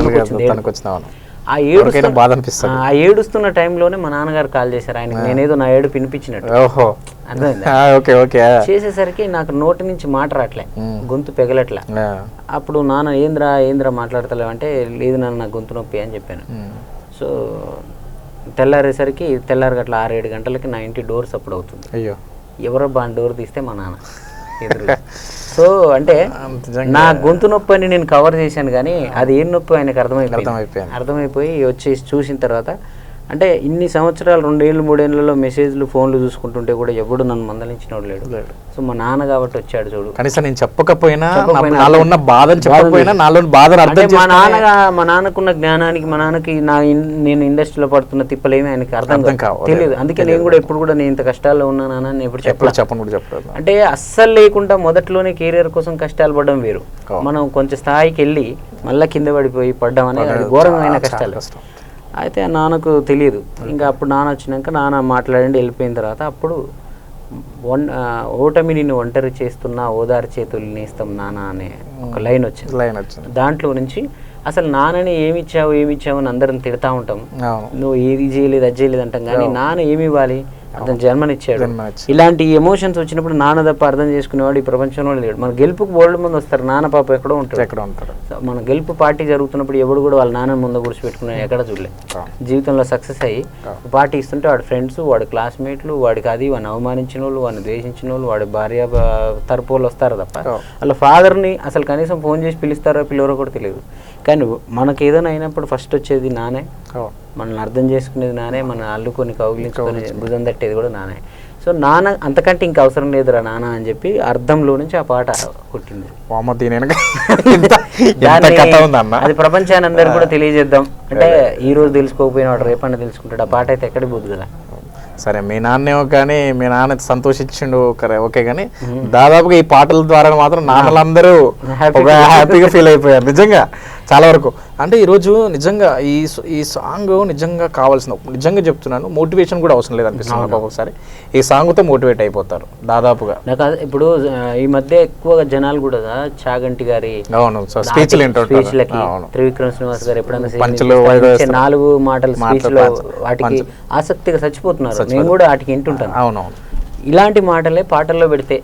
ఆ ఏడుస్తున్న టైంలోనే మా నాన్నగారు కాల్ చేశారు. ఆయనకి నేనేదో నా ఏడు వినిపించినట్టు అర్థమైందా. చేసేసరికి నాకు నోటి నుంచి మాట రావట్లే, గొంతు పెగలట్లే. అప్పుడు నాన్న ఏంద్రా మాట్లాడతలేవు అంటే, లేదు నాన్న నాకు గొంతు నొప్పి అని చెప్పాను. సో తెల్లారేసరికి గట్ల 6-7 గంటలకి నా ఇంటి డోర్స్ అప్పుడు అవుతుంది. అయ్యో, ఎవరో డోర్ తీస్తే మా నాన్న ఎదురు. సో అంటే నా గొంతు నొప్పి అని నేను కవర్ చేశాను కానీ అది ఏం నొప్పి ఆయనకు అర్థమైపోయి వచ్చేసి చూసిన తర్వాత అంటే ఇన్ని సంవత్సరాలు 2 ఏళ్ళు 3 ఏళ్లలో మెసేజ్లు ఫోన్లు చూసుకుంటుంటే కూడా ఎవడు నన్ను మందలించినోడు లేడు. సో మా నాన్న కాబట్టి వచ్చాడు చూడు. కనీసం నేను చెప్పకపోయినా నాలో ఉన్న బాధను చెప్పకపోయినా నాలో బాధను అర్థం మా నాన్నకున్న జ్ఞానానికి మా నాన్నకి నేను ఇండస్ట్రీలో పడుతున్న తిప్పలేమి ఆయనకి అర్థం తెలియదు. అందుకే నేను కూడా ఎప్పుడు కూడా నేను ఇంత కష్టాల్లో ఉన్నానా నేను ఎప్పుడు చెప్పలేదు. అంటే అస్సలు లేకుండా మొదట్లోనే కెరీర్ కోసం కష్టాలు పడడం వేరు, మనం కొంచెం స్థాయికి వెళ్ళి మళ్ళీ కింద పడిపోయి పడ్డం అనేది ఘోరమైన కష్టాలు. అయితే నాన్నకు తెలియదు. ఇంకా అప్పుడు నాన్న వచ్చినాక నాన్న మాట్లాడండి వెళ్ళిపోయిన తర్వాత అప్పుడు ఓటమి నిన్ను ఒంటరి చేస్తున్నా ఓదారి చేతులు నేస్తాం నాన్న అనే ఒక లైన్ వచ్చింది. దాంట్లో నుంచి అసలు నాన్నని ఏమి ఇచ్చావు అని అందరం తిడతా ఉంటాం, నువ్వు ఏది చేయలేదు అది చేయలేదు అంటాం, కానీ నాన్న ఏమి ఇవ్వాలి, అతను జన్మనిచ్చాడు. ఇలాంటి ఎమోషన్స్ వచ్చినప్పుడు నాన్న తప్ప అర్థం చేసుకునేవాడు ఈ ప్రపంచంలో లేడు. మన గెలుపుకు బోల్డ్ మంది వస్తారు, నాన్న పాప ఎక్కడో ఉంటాడు. మన గెలుపు పార్టీ జరుగుతున్నప్పుడు ఎవడు కూడా వాళ్ళ నాన్న ముందు కూర్చోబెట్టుకునే ఎక్కడ చూడలేదు. జీవితంలో సక్సెస్ అయ్యి పార్టీ ఇస్తుంటే వాడి ఫ్రెండ్స్, వాడి క్లాస్మేట్లు, వాడికి అది వాడిని అవమానించిన వాళ్ళు, వాడిని ద్వేషించిన వాళ్ళు, వాడి భార్య తరపు వాళ్ళు వస్తారు తప్ప వాళ్ళ ఫాదర్ని అసలు కనీసం ఫోన్ చేసి పిలుస్తారో పిలవరో కూడా తెలియదు. కానీ మనకి ఏదైనా అయినప్పుడు ఫస్ట్ వచ్చేది నానే, మనల్ని అర్థం చేసుకునేది నానే, మన అల్లుకొని కౌగిలించుకొని భుజం తట్టేది కూడా నానే. సో నాన్న అంతకంటే ఇంకా అవసరం లేదురా నాన్న అని చెప్పి అర్థంలో నుంచి ఆ పాట పుట్టింది. అది ప్రపంచాన్ని అందరికి కూడా తెలియజేద్దాం అంటే ఈ రోజు తెలుసుకోకపోయిన వాడు రేపన్నా తెలుసుకుంటాడు. ఆ పాట అయితే ఎక్కడికి పోదు కదా. సరే మీ నాన్నేమో కానీ మీ నాన్న సంతోషించిండు ఓకే, కానీ దాదాపుగా ఈ పాటల ద్వారా మాత్రం నాన్నలందరూ హ్యాపీగా ఫీల్ అయిపోయారు నిజంగా చాలా వరకు. అంటే ఈరోజు నిజంగా ఈ సాంగ్ నిజంగా కావాల్సిన, నిజంగా చెప్తున్నాను, మోటివేషన్ కూడా అవసరం లేదు అనిపిస్తుంది ఒకసారి. ఈ సాంగ్తో మోటివేట్ అయిపోతారు దాదాపుగా. నాకు ఇప్పుడు ఈ మధ్య ఎక్కువగా జనాలు కూడా చాగంటి గారి స్పీచ్లకి, త్రివిక్రమ్ శ్రీనివాస్ గారు ఎప్పుడైనా 4 మాటల స్పీచ్ లో వాటికి ఆసక్తిగా చచ్చిపోతున్నారు. నేను కూడా వాటికి వింటుంటాను. అవునవును, ఇలాంటి మాటలే పాటల్లో పెడితే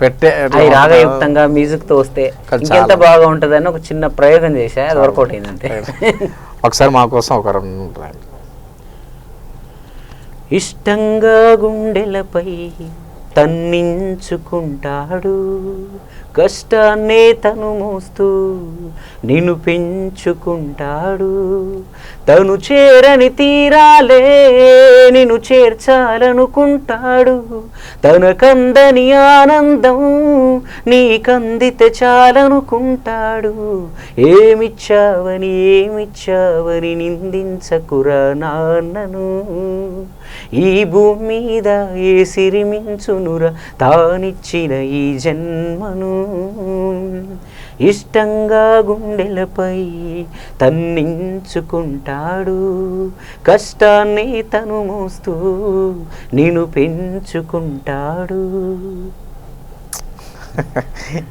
అవి రాగయుక్తంగా మ్యూజిక్ తో వస్తే ఇంకెంత బాగా ఉంటదని ఒక చిన్న ప్రయోగం చేశా, అది వర్కౌట్ అయిందంటే. ఒకసారి మా కోసం ఒక ఇష్టంగా గుండెలపై తన్నించుకుంటాడు, కష్టాన్నే తను మోస్తూ నిన్ను పెంచుకుంటాడు, తను చేరని తీరాలే నిన్ను చేర్చాలనుకుంటాడు, తనకందని ఆనందం నీకందితే చాలనుకుంటాడు, ఏమిచ్చావని నిందించకురా నాన్నను, ఈ భూమి మీద ఏ సిరిమించునురా తానిచ్చిన ఈ జన్మను, ఇష్టంగా గుండెలపై తన్నించుకుంటాడు, కష్టాన్ని తను మోస్తూ నిన్ను పెంచుకుంటాడు.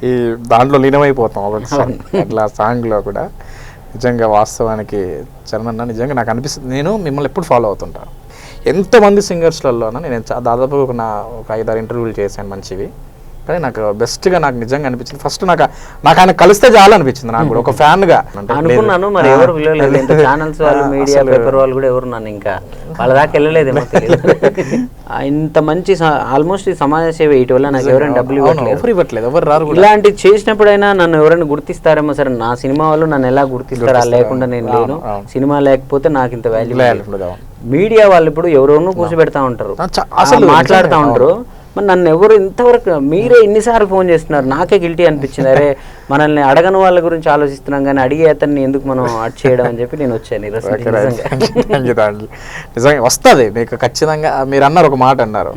ఈ దాంట్లో లీనమైపోతాం ఒకటి అట్లా సాంగ్లో కూడా. నిజంగా వాస్తవానికి చరణ్ నిజంగా నాకు అనిపిస్తుంది, నేను మిమ్మల్ని ఎప్పుడు ఫాలో అవుతుంటాను. ఎంతమంది సింగర్స్లలోనూ నేను దాదాపు ఒక 5-6 ఇంటర్వ్యూలు చేశాను మంచివి, కానీ నాకు బెస్ట్గా నాకు నిజంగా అనిపించింది ఫస్ట్ నాకు ఆయన కలిస్తే చాలా అనిపించింది నాకు కూడా ఒక ఫ్యాన్గా అనుకున్నాను. మరి ఎవరు పిలవలేదు, ఇంత ఛానల్స్ వాళ్ళు, మీడియా పేపర్ వాళ్ళు కూడా ఎవరు నన్ను ఇంకా వాళ్ళ దాకా వెళ్ళలేదేమో తెలియదు. ఇంత మంచి ఆల్మోస్ట్ సమాజ సేవ ఇటు వల్ల నాకు ఎవరైనా డబ్బులు ఇవ్వట్లేదు, ఎవరు రారు. ఇలాంటి చేసినప్పుడైనా నన్ను ఎవరైనా గుర్తిస్తారేమో. సరే నా సినిమా వాళ్ళు నన్ను ఎలా గుర్తిస్తారా, లేకుండా నేను లేను, సినిమా లేకపోతే నాకు ఇంత వాల్యూ. మీడియా వాళ్ళు ఇప్పుడు ఎవరెవరో కూర్చోబెడతా ఉంటారు, అసలు మాట్లాడుతూ ఉంటారు. మరి నన్ను ఎవరు ఇంతవరకు, మీరే ఎన్నిసార్లు ఫోన్ చేస్తున్నారు, నాకే గిల్టీ అనిపించింది. అరే మనల్ని అడగని వాళ్ళ గురించి ఆలోచిస్తున్నాం కానీ అడిగే అతన్ని ఎందుకు మనం అట్ చేయడం అని చెప్పి నేను వచ్చాను. నిజంగా వస్తుంది మీకు ఖచ్చితంగా. మీరు అన్నారు ఒక మాట అన్నారు,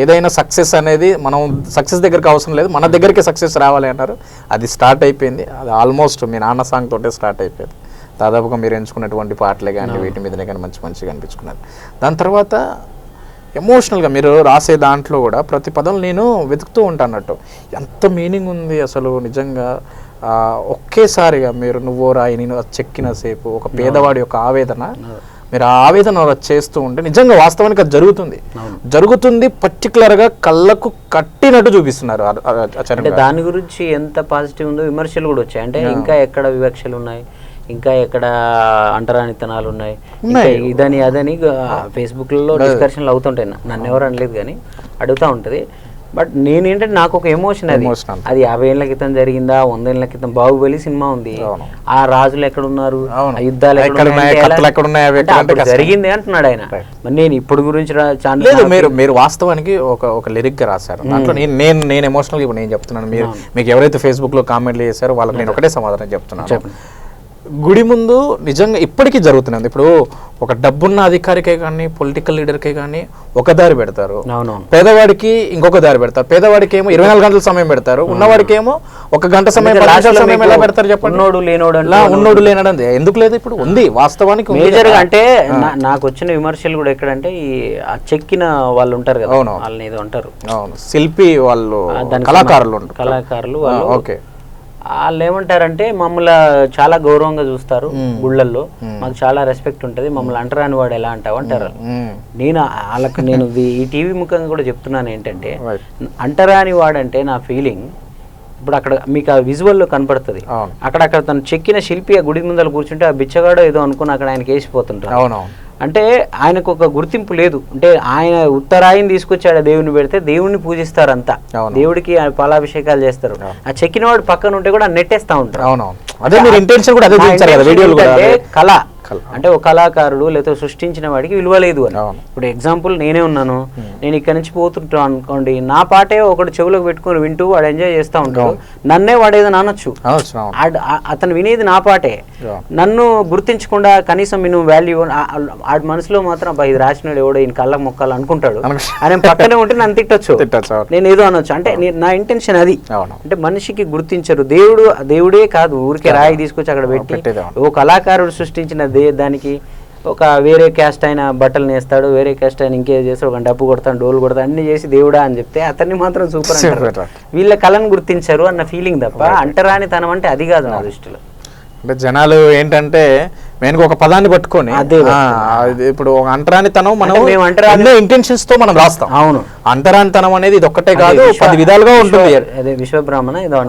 ఏదైనా సక్సెస్ అనేది మనం సక్సెస్ దగ్గరికి అవసరం లేదు, మన దగ్గరికి సక్సెస్ రావాలి అన్నారు. అది స్టార్ట్ అయిపోయింది. అది ఆల్మోస్ట్ మీ నాన్న సాంగ్ తోటే స్టార్ట్ అయిపోయింది. దాదాపుగా మీరు ఎంచుకున్నటువంటి పాటలే కానీ వీటి మీదనే కానీ మంచిగా అనిపించుకున్నారు. దాని తర్వాత ఎమోషనల్గా మీరు రాసే దాంట్లో కూడా ప్రతి పదం నేను వెతుకుతూ ఉంటాను అన్నట్టు, ఎంత మీనింగ్ ఉంది అసలు నిజంగా. ఒకేసారిగా మీరు నువ్వో రాయి నేను చెక్కిన సేపు ఒక పేదవాడి యొక్క ఆవేదన, మీరు ఆ ఆవేదన చేస్తూ ఉంటే నిజంగా వాస్తవానికి అది జరుగుతుంది పర్టికులర్గా కళ్ళకు కట్టినట్టు చూపిస్తున్నారు. అంటే దాని గురించి ఎంత పాజిటివ్ ఉందో విమర్శలు కూడా వచ్చాయి. అంటే ఇంకా ఎక్కడ వివక్షలు ఉన్నాయి, ఇంకా ఎక్కడ అంటరానితనాలు ఉన్నాయి, ఇదని అదని ఫేస్బుక్లలో డిస్కషన్లు అవుతుంటాయి. నన్ను ఎవరు అనలేదు కానీ అడుగుతూ ఉంటుంది. బట్ నేనేంటంటే నాకు ఒక ఎమోషన్ అది 50 ఏళ్ల క్రితం జరిగిందా 100 ఏళ్ల క్రితం బాహుబలి సినిమా ఉంది, ఆ రాజులు ఎక్కడ ఉన్నారు, ఆ యుద్ధాలు జరిగింది అంటున్నాడు ఆయన. మరి నేను ఇప్పుడు గురించి లేదు, మీరు వాస్తవానికి ఒక లిరిక్ గా రాశారు దాంట్లో. నేను ఎమోషనల్ ఇప్పుడు నేను చెప్తున్నాను, మీకు ఎవరైతే ఫేస్బుక్ లో కామెంట్లు చేశారో వాళ్ళకి నేను ఒకటే సమాధానం చెప్తున్నాను. గుడి ముందు నిజంగా ఇప్పటికీ జరుగుతుంది. ఇప్పుడు ఒక డబ్బున్న అధికారికే కానీ పొలిటికల్ లీడర్కే కానీ ఒక దారి పెడతారు, పేదవాడికి ఇంకొక దారి పెడతారు. పేదవాడికి ఏమో 24 గంటల సమయం పెడతారు, ఉన్నవాడికి ఏమో 1 గంట సమయం, 10 నిమిషాల సమయం ఎలా పెడతారు చెప్పండి. ఉన్నోడు లేనడం ఎందుకు లేదు, ఇప్పుడు ఉంది వాస్తవానికి. అంటే నాకు వచ్చిన విమర్శలు కూడా ఎక్కడంటే ఈ చెక్కిన వాళ్ళు ఉంటారు కదా, వాళ్ళని ఏదో అంటారు, శిల్పి వాళ్ళు, కళాకారులు వాళ్ళు. ఓకే, వాళ్ళు ఏమంటారంటే మమ్మల్ని చాలా గౌరవంగా చూస్తారు గుళ్ళల్లో, మాకు చాలా రెస్పెక్ట్ ఉంటుంది, మమ్మల్ని అంటరాని వాడు ఎలా అంటావు అంటారు. నేను వాళ్ళకి నేను ఈ టీవీ ముఖంగా కూడా చెప్తున్నాను ఏంటంటే, అంటరాని వాడంటే నా ఫీలింగ్ ఇప్పుడు అక్కడ మీకు ఆ విజువల్లో కనపడుతుంది. అక్కడ తను చెక్కిన శిల్పి ఆ గుడి ముందర కూర్చుంటే ఆ బిచ్చగాడో ఏదో అనుకుని అక్కడ ఆయనకి వేసిపోతుంటారు. అంటే ఆయనకు ఒక గుర్తింపు లేదు. అంటే ఆయన ఉత్తరాయిని తీసుకొచ్చాడు దేవుని పెడితే దేవుడిని పూజిస్తారు అంతా, దేవుడికి పాలాభిషేకాలు చేస్తారు. ఆ చెక్కిన వాడు పక్కన ఉంటే కూడా నెట్టేస్తా ఉంటారు. కళ అంటే ఒక కళాకారుడు లేదా సృష్టించిన వాడికి విలువ లేదు అని. ఇప్పుడు ఎగ్జాంపుల్ నేనే ఉన్నాను, నేను ఇక్కడ నుంచి పోతుంటాను అనుకోండి, నా పాటే ఒకటి చెవులకు పెట్టుకుని వింటూ వాడు ఎంజాయ్ చేస్తూ ఉంటాడు, నన్నే వాడు ఏదో అనొచ్చు, అతను వినేది నా పాటే, నన్ను గుర్తించకుండా కనీసం నువ్వు వాల్యూ ఆ మనసులో మాత్రం ఇది రాసినాడు ఎవడో ఈయన కళ్ళకు మొక్కాలి అనుకుంటాడు, ఆయన పక్కనే ఉంటే నన్ను తిట్టొచ్చు, నేను ఏదో అనొచ్చు. అంటే నా ఇంటెన్షన్ అది. అంటే మనిషికి గుర్తించరు, దేవుడే కాదు ఊరికే రాయి తీసుకొచ్చి అక్కడ పెట్టి ఓ కళాకారుడు సృష్టించిన దానికి ఒక వేరే క్యాస్ట్ అయిన బట్టలు నేస్తాడు, వేరే క్యాస్ట్ అయిన ఇంకేదో చేస్తాడు, ఒక డబ్బు కొడతాడు, డోలు కొడతాడు, అన్ని చేసి దేవుడా అని చెప్తే అతన్ని మాత్రం సూపర్ అంటారు. వీళ్ళ కళను గుర్తించారు అన్న ఫీలింగ్ తప్ప అంటరాని తనం అంటే అది కాదు నా దృష్టిలో. అంటే జనాలు ఏంటంటే మేము ఒక పదాన్ని పట్టుకొని ఇప్పుడు అంటరానితనం మనం ఇంటెన్షన్స్ తో మనం రాస్తాం. అవును, అంటరానితనం అనేది ఇది ఒక్కటే కాదు, 10 విధాలుగా ఉంటుంది. అదే విశ్వబ్రాహ్మణ ఏదో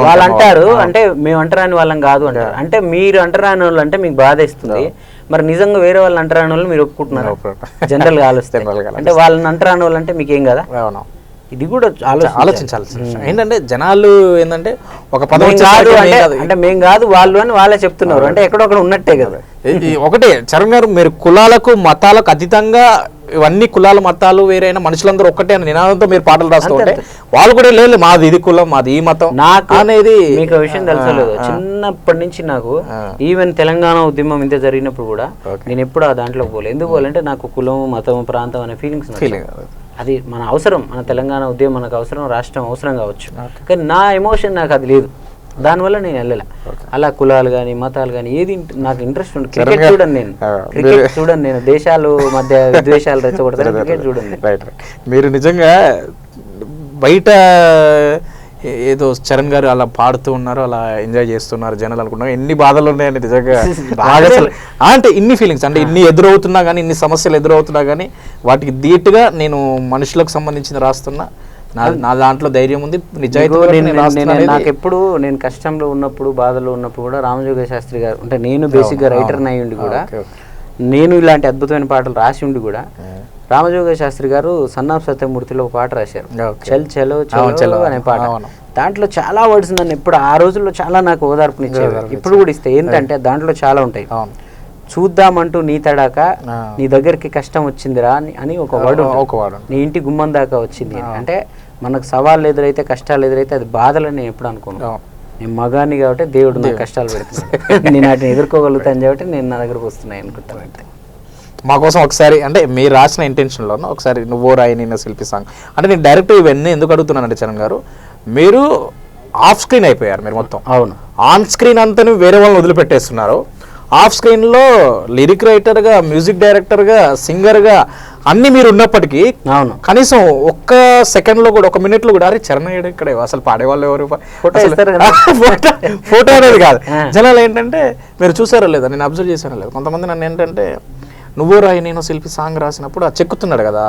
వాళ్ళు అంటారు, అంటే మేము అంటరాని వాళ్ళం కాదు అంటారు. అంటే మీరు అంటరాని వాళ్ళు అంటే మీకు బాధ ఇస్తుంది, మరి నిజంగా వేరే వాళ్ళని అంటరాని వాళ్ళు మీరు ఒప్పుకుంటున్నారు జనరల్ గా ఆలోచిస్తే. అంటే వాళ్ళని అంటరాని వాళ్ళు అంటే మీకేం కదా, ఇది కూడా ఆలోచించాలి. ఏంటంటే జనాలు ఏంటంటే ఒక పదం అంటే మేము కాదు వాళ్ళు అని వాళ్ళే చెప్తున్నారు, అంటే ఎక్కడొక్కడ ఉన్నట్టే కదా. ఒకటే చరణ్ గారు, మీరు కులాలకు మతాలకు అతీతంగా ఇవన్నీ కులాలు మతాలు వేరైనా మనుషులందరూ ఒక్కటే అని నినాదంతో మీరు పాటలు రాస్తూ ఉంటే వాళ్ళు కూడా లేదు మాది ఇది కులం మాది ఈ మతం నాకు అనేది. మీకు విషయం తెలుసలేదు, చిన్నప్పటి నుంచి నాకు ఈవెన్ తెలంగాణ ఉద్యమం ఇంత జరిగినప్పుడు కూడా నేను ఎప్పుడు ఆ దాంట్లోకి పోలేదు. ఎందుకు పోలంటే నాకు కులం మతం ప్రాంతం అనే ఫీలింగ్స్, అది మన అవసరం, మన తెలంగాణ ఉద్యమం మనకు అవసరం, రాష్ట్రం అవసరం కావచ్చు, కానీ నా ఎమోషన్ నాకు అది లేదు, దానివల్ల నేను వెళ్ళలే. అలా కులాలు కానీ మతాలు కానీ ఏది నాకు ఇంట్రెస్ట్ ఉంది. క్రికెట్ చూడండి నేను దేశాలు మధ్య విద్వేషాలు రెచ్చగొడతాను, క్రికెట్ చూడండి. మీరు నిజంగా బయట ఏదో చరణ్ గారు అలా పాడుతూ ఉన్నారు, అలా ఎంజాయ్ చేస్తున్నారు జనాలు అనుకుంటున్నారు, ఎన్ని బాధలు ఉన్నాయని నిజంగా అసలు అంటే ఇన్ని ఫీలింగ్స్ అంటే ఇన్ని ఎదురవుతున్నా కానీ ఇన్ని సమస్యలు ఎదురవుతున్నా కానీ వాటికి ధీటుగా నేను మనుషులకు సంబంధించిన రాస్తున్నా, నా దాంట్లో ధైర్యం ఉంది, నిజాయితీ. నాకు ఎప్పుడు నేను కష్టంలో ఉన్నప్పుడు బాధలో ఉన్నప్పుడు కూడా రామజోగ శాస్త్రి గారు, అంటే నేను బేసిక్గా రైటర్ అయి ఉండి కూడా నేను ఇలాంటి అద్భుతమైన పాటలు రాసి ఉండి కూడా రామజోగ శాస్త్రి గారు సన్నాఫ్ సత్యమూర్తిలో ఒక పాట రాశారు, చల్ చలో చలో అనే పాట. దాంట్లో చాలా వర్డ్స్ నన్ను ఎప్పుడు ఆ రోజుల్లో చాలా నాకు ఓదార్పునిచ్చేవి, ఇప్పుడు కూడా ఇస్తే. ఏంటంటే దాంట్లో చాలా ఉంటాయి. చూద్దామంటూ నీ తడాక నీ దగ్గరికి కష్టం వచ్చిందిరా అని ఒక వర్డ్, నీ ఇంటి గుమ్మం దాకా వచ్చింది. అంటే మనకు సవాళ్ళు ఎదురైతే కష్టాలు ఎదురైతే అది బాధలని నేను ఎప్పుడు అనుకున్నాను. నేను మగాన్ని కాబట్టి దేవుడు నాకు కష్టాలు పెడుతున్నాను, నేను వాటిని ఎదుర్కోగలుగుతాను కాబట్టి నేను నా దగ్గరకు వస్తున్నాయి అనుకుంటాను. అంతే. మా కోసం ఒకసారి అంటే మీరు రాసిన ఇంటెన్షన్లోనూ ఒకసారి నువ్వో రాయి నిన్న శిల్పి సాంగ్ అంటే నేను డైరెక్ట్ ఇవన్నీ ఎందుకు అడుగుతున్నానంటే చరణ్ గారు, మీరు ఆఫ్ స్క్రీన్ అయిపోయారు మీరు మొత్తం. అవును, ఆన్ స్క్రీన్ అంతా వేరే వాళ్ళని వదిలిపెట్టేస్తున్నారు, ఆఫ్ స్క్రీన్లో లిరిక్ రైటర్గా మ్యూజిక్ డైరెక్టర్గా సింగర్గా అన్ని మీరు ఉన్నప్పటికీ కనీసం ఒక్క సెకండ్లో కూడా ఒక మినిట్లో కూడా అరే చరణ్ ఇక్కడ అసలు పాడేవాళ్ళు ఎవరు, ఫోటో అనేది కాదు. జనాలు ఏంటంటే మీరు చూసారో లేదా, నేను అబ్జర్వ్ చేశానో లేదు, కొంతమంది నన్ను ఏంటంటే నువ్వో రాయి నేను శిల్పి సాంగ్ రాసినప్పుడు ఆ చెక్కుతున్నాడు కదా,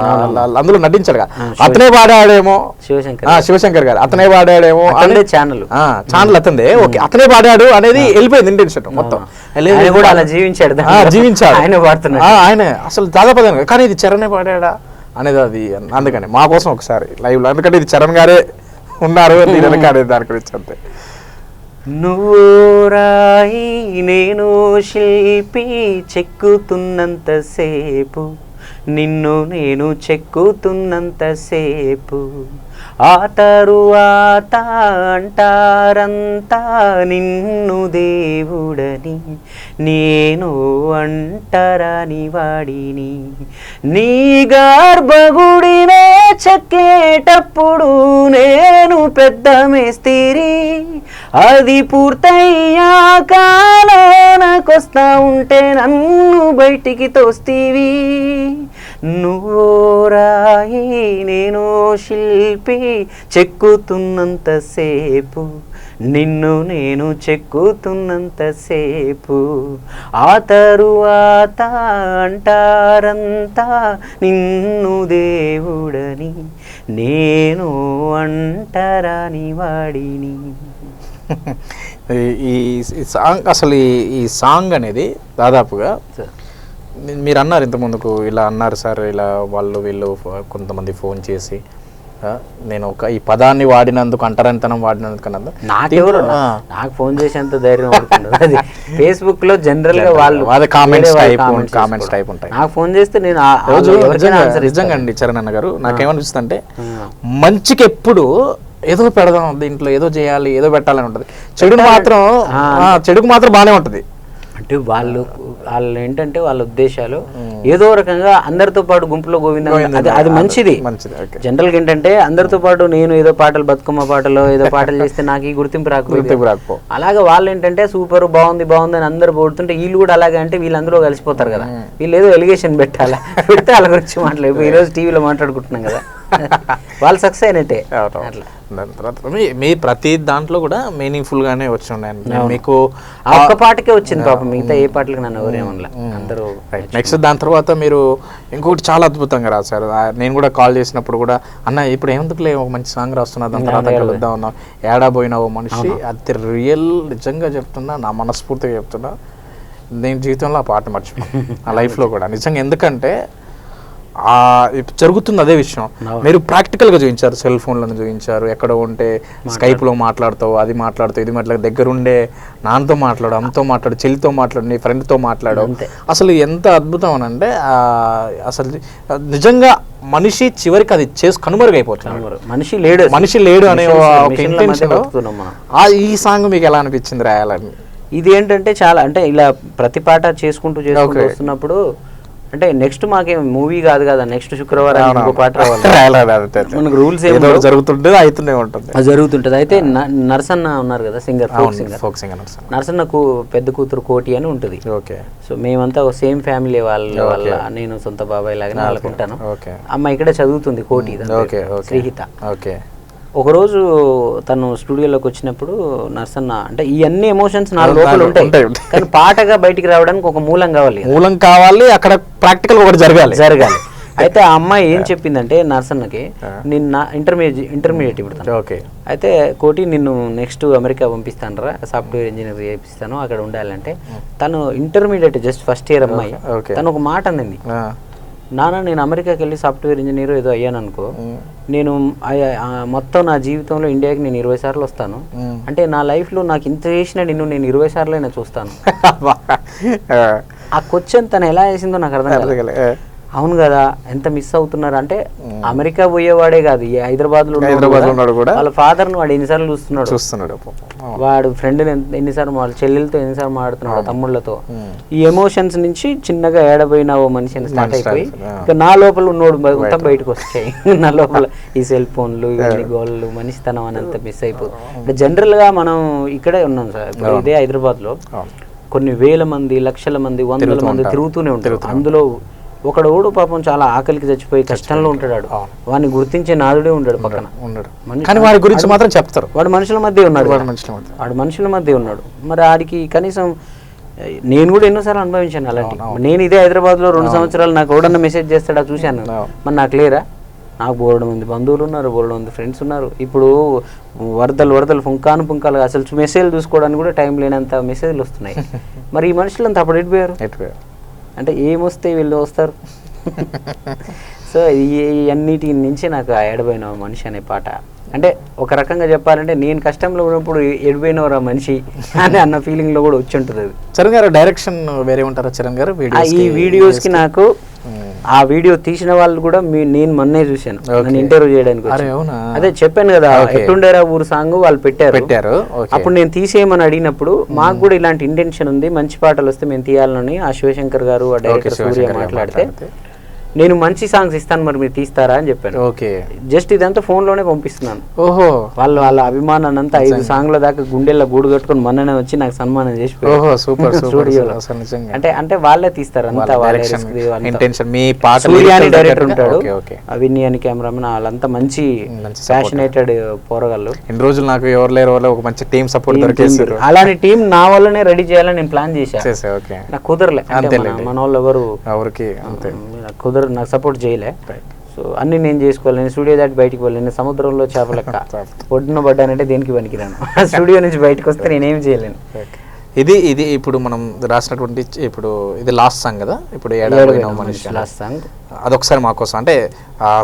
అందులో నటించాడు కదా, అతనే పాడాడేమో శివశంకర్ గారు, అతనే పాడాడేమో ఛానల్ అతనిదే, ఓకే అతనే పాడాడు అనేది వెళ్ళిపోయింది ఇంటెన్షన్ మొత్తం. జీవించాడు ఆయన అసలు దాదాపు కానీ ఇది చరణే పాడా అనేది అది. అందుకని మా కోసం ఒకసారి లైవ్లో, ఎందుకంటే ఇది చరణ్ గారే ఉన్నారు అనేది దాని గురించి అంతే. నువ్వు రాయి నేను శిల్పి చెక్కుతున్నంతసేపు, నిన్ను నేను చెక్కుతున్నంతసేపు, ఆ తరువాత అంటారంతా నిన్ను దేవుడని, నేను అంటరాని వాడిని. నీ గర్భగుడినే చెక్కేటప్పుడు నేను పెద్ద మేస్తిరి, అది పూర్తయ్యాక నాకొస్తా ఉంటే నన్ను బయటికి తోస్తీవి. నువ్వు రాయి నేను శిల్పి చెక్కుతున్నంతసేపు, నిన్ను నేను చెక్కుతున్నంతసేపు, ఆ తరువాత అంటారంతా నిన్ను దేవుడని, నేను అంటరాని వాడిని. ఈ సాంగ్ అసలు ఈ సాంగ్ అనేది దాదాపుగా మీరు అన్నారు ఇంతకుముందుకు, ఇలా అన్నారు సార్, ఇలా వాళ్ళు వీళ్ళు కొంతమంది ఫోన్ చేసి నేను ఈ పదాన్ని వాడినందుకు, అంటరంతనం వాడినందుకు నాకెవరు నాకు ఫోన్ చేసేంత ధైర్యం అది ఫేస్బుక్ లో జనరల్ గా వాళ్ళు కామెంట్స్ టైప్ ఉంటాయి. నాకు ఫోన్ చేస్తే నేను నిజంగా అండి చరణ్ అన్న గారు, నాకేమనిపిస్తుంది అంటే మంచికి ఎప్పుడు ఏదో పెడదాం దీంట్లో, ఏదో చేయాలి, ఏదో పెట్టాలని ఉంటుంది. చెడుకు మాత్రం బాగానే ఉంటుంది. అంటే వాళ్ళు ఏంటంటే వాళ్ళ ఉద్దేశాలు ఏదో రకంగా అందరితో పాటు గుంపులో గోవింద, అది మంచిది. జనరల్ గా ఏంటంటే అందరితో పాటు నేను ఏదో పాటలు, బతుకమ్మ పాటలు ఏదో పాటలు చేస్తే నాకు ఈ గుర్తింపు రాకపోతే, అలాగే వాళ్ళు ఏంటంటే సూపర్ బాగుంది బాగుంది అని అందరు పోడుతుంటే వీళ్ళు కూడా అలాగే అంటే వీళ్ళు అందులో కలిసిపోతారు కదా. వీళ్ళు ఏదో ఎలిగేషన్ పెట్టాలి, పెడితే వాళ్ళ గురించి మాట్లాడు. ఈ రోజు టీవీలో మాట్లాడుకుంటున్నాం కదా, వాళ్ళు సక్సెస్ అయినట్టే. మీ ప్రతి దాంట్లో కూడా మీనింగ్ఫుల్ గానే వచ్చి ఉన్నాయండి. మీకు ఒక్క పాటకే వచ్చింది పాపం, మిగతా ఏ పాటలకు నన్ను ఎవరేమన్నా అందరూ. నెక్స్ట్ దాని తర్వాత మీరు ఇంకొకటి చాలా అద్భుతంగా రాశారు. నేను కూడా కాల్ చేసినప్పుడు కూడా అన్న ఇప్పుడు ఏమందుకులే ఒక మంచి సాంగ్ రాస్తున్నా, దాని తర్వాత కలుద్దాం అన్నా, ఏడా పోయినా ఓ మనిషి, అది రియల్. నిజంగా చెప్తున్నా, నా మనస్ఫూర్తిగా చెప్తున్నా, నేను జీవితంలో ఆ పాట మర్చిపోయాను నా లైఫ్లో కూడా నిజంగా. ఎందుకంటే జరుగుతుంది అదే విషయం. మీరు ప్రాక్టికల్గా చూపించారు, సెల్ ఫోన్లను చూపించారు, ఎక్కడ ఉంటే స్కైప్లో మాట్లాడుతావు, అది మాట్లాడుతావు, ఇది మాట్లాడు, దగ్గరుండే నాన్నతో మాట్లాడు, అమ్మతో మాట్లాడు, చెల్లితో మాట్లాడు, నీ ఫ్రెండ్తో మాట్లాడు. అసలు ఎంత అద్భుతం అని అంటే అసలు నిజంగా మనిషి చివరికి అది చేసి కనుమరుగైపోతున్నాడు. మనిషి లేడు అనే ఒక ఇంటెన్షన్. ఈ సాంగ్ మీకు ఎలా అనిపించింది రాయాలని? ఇది ఏంటంటే చాలా అంటే ఇలా ప్రతి పాట చేసుకుంటూ వస్తున్నప్పుడు అంటే నెక్స్ట్ మాకేం మూవీ కాదు కదా, నెక్స్ట్ శుక్రవారం ఇంకో పాట రావాలి, మనకు రూల్స్ జరుగుతుంటుంది, అవుతూనే ఉంటుంది, జరుగుతుంటది. అయితే నరసన్న ఉన్నారు కదా సింగర్, ఫోక్ సింగర్ నరసన్నకు పెద్ద కూతురు కోటి అని ఉంటుంది. సో మేమంతా సేమ్ ఫ్యామిలీ వాళ్ళ నేను సొంత బాబాయ్ లాగానే వాళ్ళకు ఉంటాను. అమ్మ ఇక్కడ చదువుతుంది కోటి, శ్రీహిత. ఒకరోజు తను స్టూడియోలోకి వచ్చినప్పుడు నర్సన్న అంటే ఈ అన్ని ఎమోషన్స్ నా లోపల ఉంటాయి, కానీ పాటగా బయటికి రావడానికి ఒక మూలం కావాలి, అక్కడ ప్రాక్టికల్ ఒకటి జరగాలి. అయితే ఆ అమ్మాయి ఏం చెప్పిందంటే నర్సన్నకి, నిన్న ఇంటర్మీడియట్ ఇప్పుడు అయితే కోటి నిన్ను నెక్స్ట్ అమెరికా పంపిస్తాను రా, సాఫ్ట్వేర్ ఇంజనీర్ చేపిస్తాను, అక్కడ ఉండాలంటే. తను ఇంటర్మీడియట్ జస్ట్ ఫస్ట్ ఇయర్ అమ్మాయి. తను ఒక మాట అంది, నాన్న నేను అమెరికాకి వెళ్ళి సాఫ్ట్వేర్ ఇంజనీర్ ఏదో అయ్యాను అనుకో, నేను మొత్తం నా జీవితంలో ఇండియాకి నేను 20 సార్లు వస్తాను, అంటే నా లైఫ్లో నాకు ఇంత చేసిన నేను 20 సార్లు అయినా చూస్తాను. ఆ క్వశ్చన్ తను ఎలా వేసిందో నాకు అర్థం కాదు. అవును కదా, ఎంత మిస్ అవుతున్నారు అంటే అమెరికా పోయేవాడే కాదు, హైదరాబాద్ లో వాళ్ళ ఫాదర్ ను వాడు ఎన్నిసార్లు చూస్తున్నాడు, వాడు ఫ్రెండ్ ఎన్నిసార్లు, వాళ్ళ చెల్లెలతో ఎన్నిసార్లు మాట్లాడుతున్నాడు, తమ్ముళ్ళతో. ఈ ఎమోషన్స్ నుంచి చిన్నగా ఏడబోయిన ఓ మనిషిని స్టార్ట్ అయిపోయి ఇక నా లోపల ఉన్నోడు మొత్తం బయటకు వచ్చాయి. నా లోపల ఈ సెల్ ఫోన్లు, ఇవన్నీ గోళ్ళు, మనిషితనం అనంత మిస్ అయిపోతుంది. జనరల్ గా మనం ఇక్కడే ఉన్నాం సార్, ఇదే హైదరాబాద్ లో కొన్ని వేల మంది, లక్షల మంది, వందల మంది తిరుగుతూనే ఉంటారు. అందులో ఒకడు పాపం చాలా ఆకలికి చచ్చిపోయి కష్టంలో ఉంటాడు, వాడిని గుర్తించే నాదుడే ఉంటాడు పక్కన, కానీ వాడి గురించి మాత్రం చెప్తారు. వాడు మనుషుల మధ్య ఉన్నాడు, మరి ఆడికి కనీసం నేను కూడా ఎన్నోసార్లు అనుభవించాను అలాంటి. నేను ఇదే హైదరాబాద్ లో 2 సంవత్సరాలు నాకు ఎవడన్నా మెసేజ్ చేస్తాడా చూశాను, మరి నాకు లేరా? నాకు బోలెడు మంది బంధువులు ఉన్నారు, బోలెడు మంది ఫ్రెండ్స్ ఉన్నారు. ఇప్పుడు వరదలు పుంకాలు అసలు మెసేజ్లు చూసుకోవడానికి కూడా టైం లేనంత మెసేజ్లు వస్తున్నాయి. మరి ఈ మనుషులంతా అప్పుడు ఎటుపోయారు అంటే ఏమొస్తే వీళ్ళు వస్తారు. సో ఈ అన్నిటి నుంచి నాకు ఆ ఎడబోయిన మనిషి అనే పాట అంటే ఒక రకంగా చెప్పాలంటే నేను కష్టంలో ఉన్నప్పుడు ఎడిపోయినవరా మనిషి అని అన్న ఫీలింగ్ లో కూడా వచ్చి ఉంటుంది అది. చరణ్ గారు డైరెక్షన్ వేరే ఉంటారా చరణ్ గారు? ఈ వీడియోస్ కి నాకు ఆ వీడియో తీసిన వాళ్ళు కూడా నేను మొన్నే చూశాను, నన్ను ఇంటర్వ్యూ చేయడానికి. అదే చెప్పాను కదా, ఎట్టుండేరా ఊరు సాంగ్ వాళ్ళు పెట్టారు. అప్పుడు నేను తీసేయమని అడిగినప్పుడు మాకు కూడా ఇలాంటి ఇంటెన్షన్ ఉంది, మంచి పాటలు వస్తే మేము తీయాలని ఆ శివశంకర్ గారు ఆ డైరెక్టర్ సూర్య మాట్లాడితే నేను మంచి సాంగ్స్ ఇస్తాను మరి మీరు తీస్తారా అని చెప్పాను. ఓకే, జస్ట్ ఇదంతా ఫోన్ లోనే పంపిస్తున్నాను. ఓహో, వాళ్ళ అభిమానాన్ని అంతా 5 సాంగ్ల దాకా గుండెల్లో గూడు కట్టుకుని మొన్ననే వచ్చి నాకు సన్మానం చేసి స్టూడియోలో. అంటే వాళ్ళే తీస్తారు అంతా, సూర్య అని డైరెక్టర్ ఉంటాడు, విన్నీ అని కెమెరామెన్, వాళ్ళంతా మంచి ప్యాషనేటెడ్ పోరగాళ్ళు. ఇన్ని రోజులు నాకు ఎవరు లేరు ఒక మంచి టీం సపోర్ట్ దొరికేసారు. అలాంటి టీం నా వల్లనే రెడీ చేయాలని నేను ప్లాన్ చేశాను. నాకు కుదరలే, మన వాళ్ళు ఎవరు కుదరదు, నాకు సపోర్ట్ చేయలే. సో అన్ని నేను చేసుకోవాలి, నేను స్టూడియో దాటి బయటికి వెళ్ళి, నేను సముద్రంలో చేప లెక్క ఒడ్డున పడ్డానంటే దేనికి పనికిరాను. స్టూడియో నుంచి బయటకు వస్తే నేనేం చేయలేను. ఇది ఇప్పుడు మనం రాసినటువంటి ఇప్పుడు ఇది లాస్ట్ సాంగ్ కదా, ఇప్పుడు మనిషి లాస్ట్ సాంగ్, అదొకసారి మాకోసం అంటే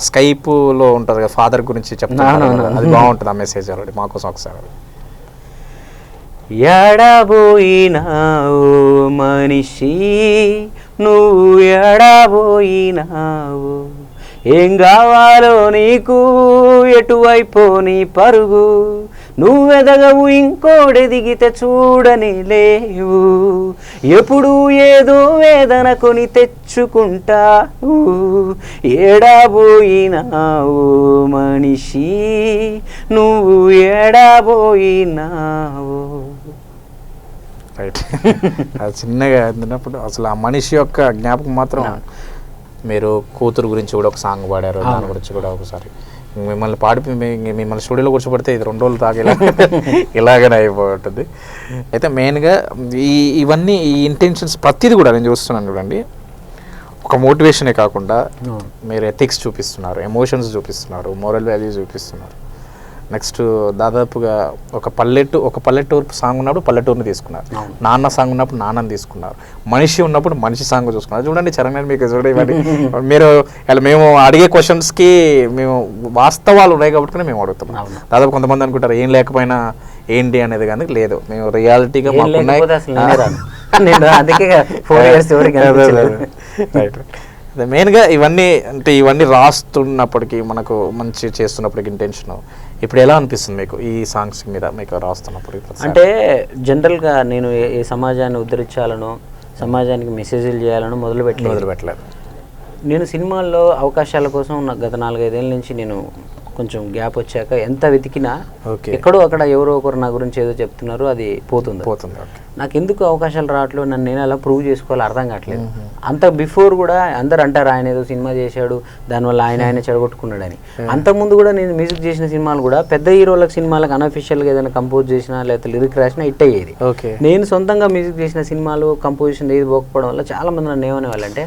స్కైప్ లో ఉంటది కదా ఫాదర్ గురించి చెప్తాను, అది బాగుంటుంది ఆ మెసేజ్ already మాకోసం ఒకసారి. ఎడబోయినావు మనిషి నువ్వు ఎడబోయినావు, ఏం కావాలో నీకు ఎటువైపో నీ పరుగు, నువ్వెదగవు ఇంకోడెదిగితే చూడని లేవు, ఎప్పుడు ఏదో వేదన కొని తెచ్చుకుంటావు, ఏడబోయినావు మనిషి నువ్వు ఎడబోయినావు. రైట్, అది చిన్నగా అందినప్పుడు అసలు ఆ మనిషి యొక్క జ్ఞాపకం మాత్రం. మీరు కూతురు గురించి కూడా ఒక సాంగ్ పాడారు, దాని గురించి కూడా ఒకసారి మిమ్మల్ని మిమ్మల్ని స్టూడియోలో కూర్చోబడితే ఇది 2 రోజులు తాగేలా ఇలాగనే అయిపోతుంది. అయితే మెయిన్గా ఇవన్నీ ఈ ఇంటెన్షన్స్ ప్రతిదీ కూడా నేను చూస్తున్నాను చూడండి, ఒక మోటివేషనే కాకుండా మీరు ఎథిక్స్ చూపిస్తున్నారు, ఎమోషన్స్ చూపిస్తున్నారు, మోరల్ వాల్యూస్ చూపిస్తున్నారు. నెక్స్ట్ దాదాపుగా ఒక పల్లెటూరు సాంగ్ ఉన్నప్పుడు పల్లెటూరుని తీసుకున్నారు, నాన్న సాంగ్ ఉన్నప్పుడు నాన్నని తీసుకున్నారు, మనిషి ఉన్నప్పుడు మనిషి సాంగ్ చూసుకున్నారు. చూడండి చరణ్ గారు, మీకు చూడండి మీరు మేము అడిగే క్వశ్చన్స్కి మేము వాస్తవాలు ఉన్నాయి కాబట్టి మేము అడుగుతున్నాం. దాదాపు కొంతమంది అనుకుంటారు ఏం లేకపోయినా ఏంటి అనేది, కానీ లేదు, మేము రియాలిటీగా మెయిన్గా ఇవన్నీ రాస్తున్నప్పటికీ మనకు మంచి చేస్తున్నప్పటికి ఇంటెన్షన్ ఇప్పుడు ఎలా అనిపిస్తుంది మీకు ఈ సాంగ్స్ మీద మీకు రాస్తున్నప్పుడు? అంటే జనరల్గా నేను ఏ సమాజాన్ని ఉద్ధరించాలనో సమాజానికి మెసేజ్లు చేయాలనో మొదలుపెట్టలేదు. నేను సినిమాల్లో అవకాశాల కోసం గత 4-5 ఏళ్ళ నుంచి నేను కొంచెం గ్యాప్ వచ్చాక ఎంత వెతికినా ఎక్కడో అక్కడ ఎవరో ఒకరు నా గురించి ఏదో చెప్తున్నారు, అది పోతుంది. నాకు ఎందుకు అవకాశాలు రావట్లేదు, నన్ను నేను అలా ప్రూవ్ చేసుకోవాలి అర్థం కావట్లేదు. అంత బిఫోర్ కూడా అందరు అంటారు ఆయన ఏదో సినిమా చేశాడు దానివల్ల ఆయన చెడగొట్టుకున్నాడని. అంతకుముందు కూడా నేను మ్యూజిక్ చేసిన సినిమాలు కూడా పెద్ద హీరోలకు సినిమాలకు అన్అఫిషియల్గా ఏదైనా కంపోజ్ చేసినా లేకపోతే లిరిక్ రాసినా హిట్ అయ్యేది. నేను సొంతంగా మ్యూజిక్ చేసిన సినిమాలు కంపోజిషన్ ఏది పోకపోవడం వల్ల చాలా మంది నన్ను ఏమనే వాళ్ళంటే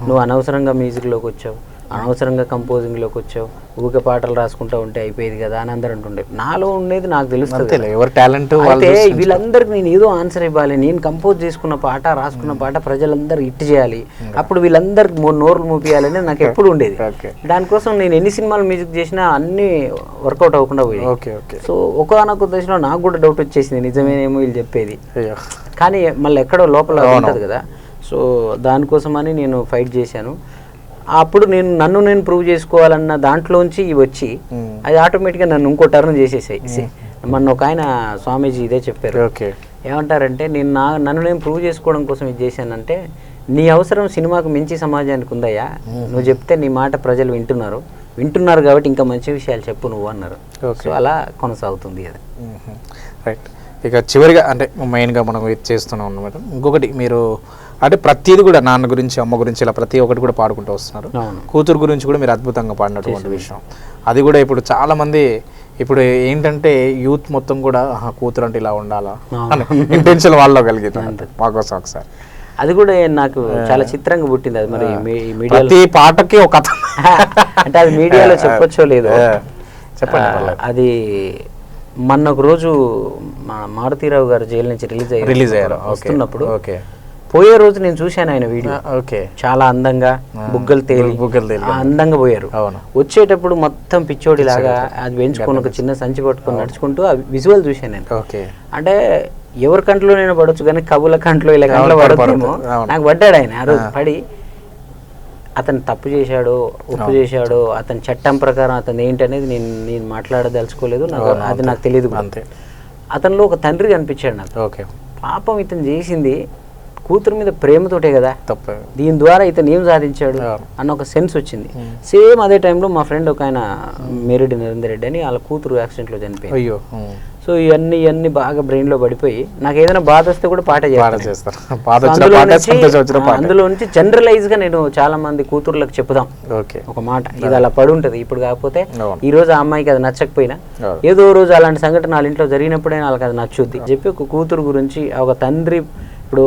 నువ్వు అనవసరంగా మ్యూజిక్లోకి వచ్చావు, అనవసరంగా కంపోజింగ్లోకి వచ్చావు, ఊరికే పాటలు రాసుకుంటూ ఉంటే అయిపోయేది కదా అని అందరూ అంటుండే. నాలో ఉండేది నాకు తెలుస్తుంది, ఎవరి టాలెంట్. అయితే వీళ్ళందరికీ నేను ఏదో ఆన్సర్ ఇవ్వాలి, నేను కంపోజ్ చేసుకున్న పాట రాసుకున్న పాట ప్రజలందరూ హిట్ చేయాలి, అప్పుడు వీళ్ళందరికి నోర్లు మూపియాలని నాకు ఎప్పుడు ఉండేది. దానికోసం నేను ఎన్ని సినిమాలు మ్యూజిక్ చేసినా అన్ని వర్కౌట్ అవ్వకుండా పోయాయి. సో ఒకనొక దశలో నాకు కూడా డౌట్ వచ్చేసింది, నిజమేనేమో వీళ్ళు చెప్పేది, కానీ మళ్ళీ ఎక్కడో లోపల ఉంటుంది కదా. సో దానికోసమని నేను ఫైట్ చేశాను. అప్పుడు నన్ను నేను ప్రూవ్ చేసుకోవాలన్న దాంట్లోంచి ఇవి వచ్చి అది ఆటోమేటిక్గా నన్ను ఇంకో టర్న్ చేసేసాయి. మొన్న ఒక ఆయన స్వామీజీ ఇదే చెప్పారు, ఏమంటారంటే నన్ను నేను ప్రూవ్ చేసుకోవడం కోసం ఇది చేశానంటే నీ అవసరం సినిమాకు మించి సమాజానికి ఉందయ్యా, నువ్వు చెప్తే నీ మాట ప్రజలు వింటున్నారు కాబట్టి ఇంకా మంచి విషయాలు చెప్పు నువ్వు అన్నారు. సో అలా కొనసాగుతుంది అది. రైట్, ఇక చివరిగా అంటే మెయిన్గా మనం ఇది చేస్తున్నాం అన్నమాట. ఇంకొకటి మీరు అంటే ప్రతిదీ కూడా నాన్న గురించి అమ్మ గురించి ఇలా ప్రతి ఒక్కటి కూడా పాడుకుంటూ వస్తున్నారు. కూతురు గురించి కూడా మీరు అద్భుతంగా పాడినటువంటి విషయం అది కూడా ఇప్పుడు చాలా మంది ఇప్పుడు ఏంటంటే యూత్ మొత్తం కూడా కూతురు అంటే ఇలా ఉండాలా ఇంటెన్షన్ వాళ్ళలో కలిగింది మాకోసం ఒకసారి. అది కూడా నాకు చాలా చిత్రంగా పుట్టింది. అది మరి ప్రతి పాటకి ఒక అంటే అది మీడియాలో చెప్పొచ్చో లేదో చెప్పండి. అది మొన్న ఒక రోజు మారుతీరావు గారు జైలు నుంచి రిలీజ్ అయ్యారు వస్తున్నప్పుడు పోయే రోజు నేను చూశాను ఆయన వీడియో. ఓకే. చాలా అందంగా బుగ్గలు తేలి అందంగా పోయారు. వచ్చేటప్పుడు మొత్తం పిచ్చోడి లాగా అది పెంచుకొని ఒక చిన్న సంచి పట్టుకొని నడుచుకుంటూ ఆ విజువల్ చూశాను నేను. అంటే ఎవరి కంట్లో నేను పడవచ్చు కానీ కవుల కంట్లో ఇలా కంట్లో పడతామో నాకు పడ్డాడు ఆయన. ఆ రోజు పడి అతను తప్పు చేశాడో ఉప్పు చేశాడో అతని చట్టం ప్రకారం అతను ఏంటి అనేది నేను మాట్లాడదలుచుకోలేదు. అది నాకు తెలియదు. అతనిలో ఒక తండ్రి కనిపించాడు నాకు. పాపం ఇతను చేసింది కూతురు మీద ప్రేమతోటే కదా, దీని ద్వారా ఇతను ఏం సాధించాడు అన్న ఒక సెన్స్ వచ్చింది. సేమ్ అదే టైంలో మా ఫ్రెండ్ ఒక ఆయన మేరెడ్డి నరేందర్ రెడ్డి అని వాళ్ళ కూతురు యాక్సిడెంట్లో చనిపోయింది. సో ఇవన్నీ బాగా బ్రెయిన్ లో పడిపోయి నాకు ఏదైనా బాధ వస్తే కూడా పాటే చేస్తాను. అందులో నుంచి జనరలైజ్ గా నేను చాలా మంది కూతుర్లకు చెప్తాం ఒక మాట, ఇది అలా పడి ఉంటది. ఇప్పుడు కాకపోతే ఈ రోజు ఆ అమ్మాయికి అది నచ్చకపోయినా ఏదో రోజు అలాంటి సంఘటన వాళ్ళ ఇంట్లో జరిగినప్పుడే వాళ్ళకి అది నచ్చుద్ది చెప్పి ఒక కూతురు గురించి ఒక తండ్రి. ఇప్పుడు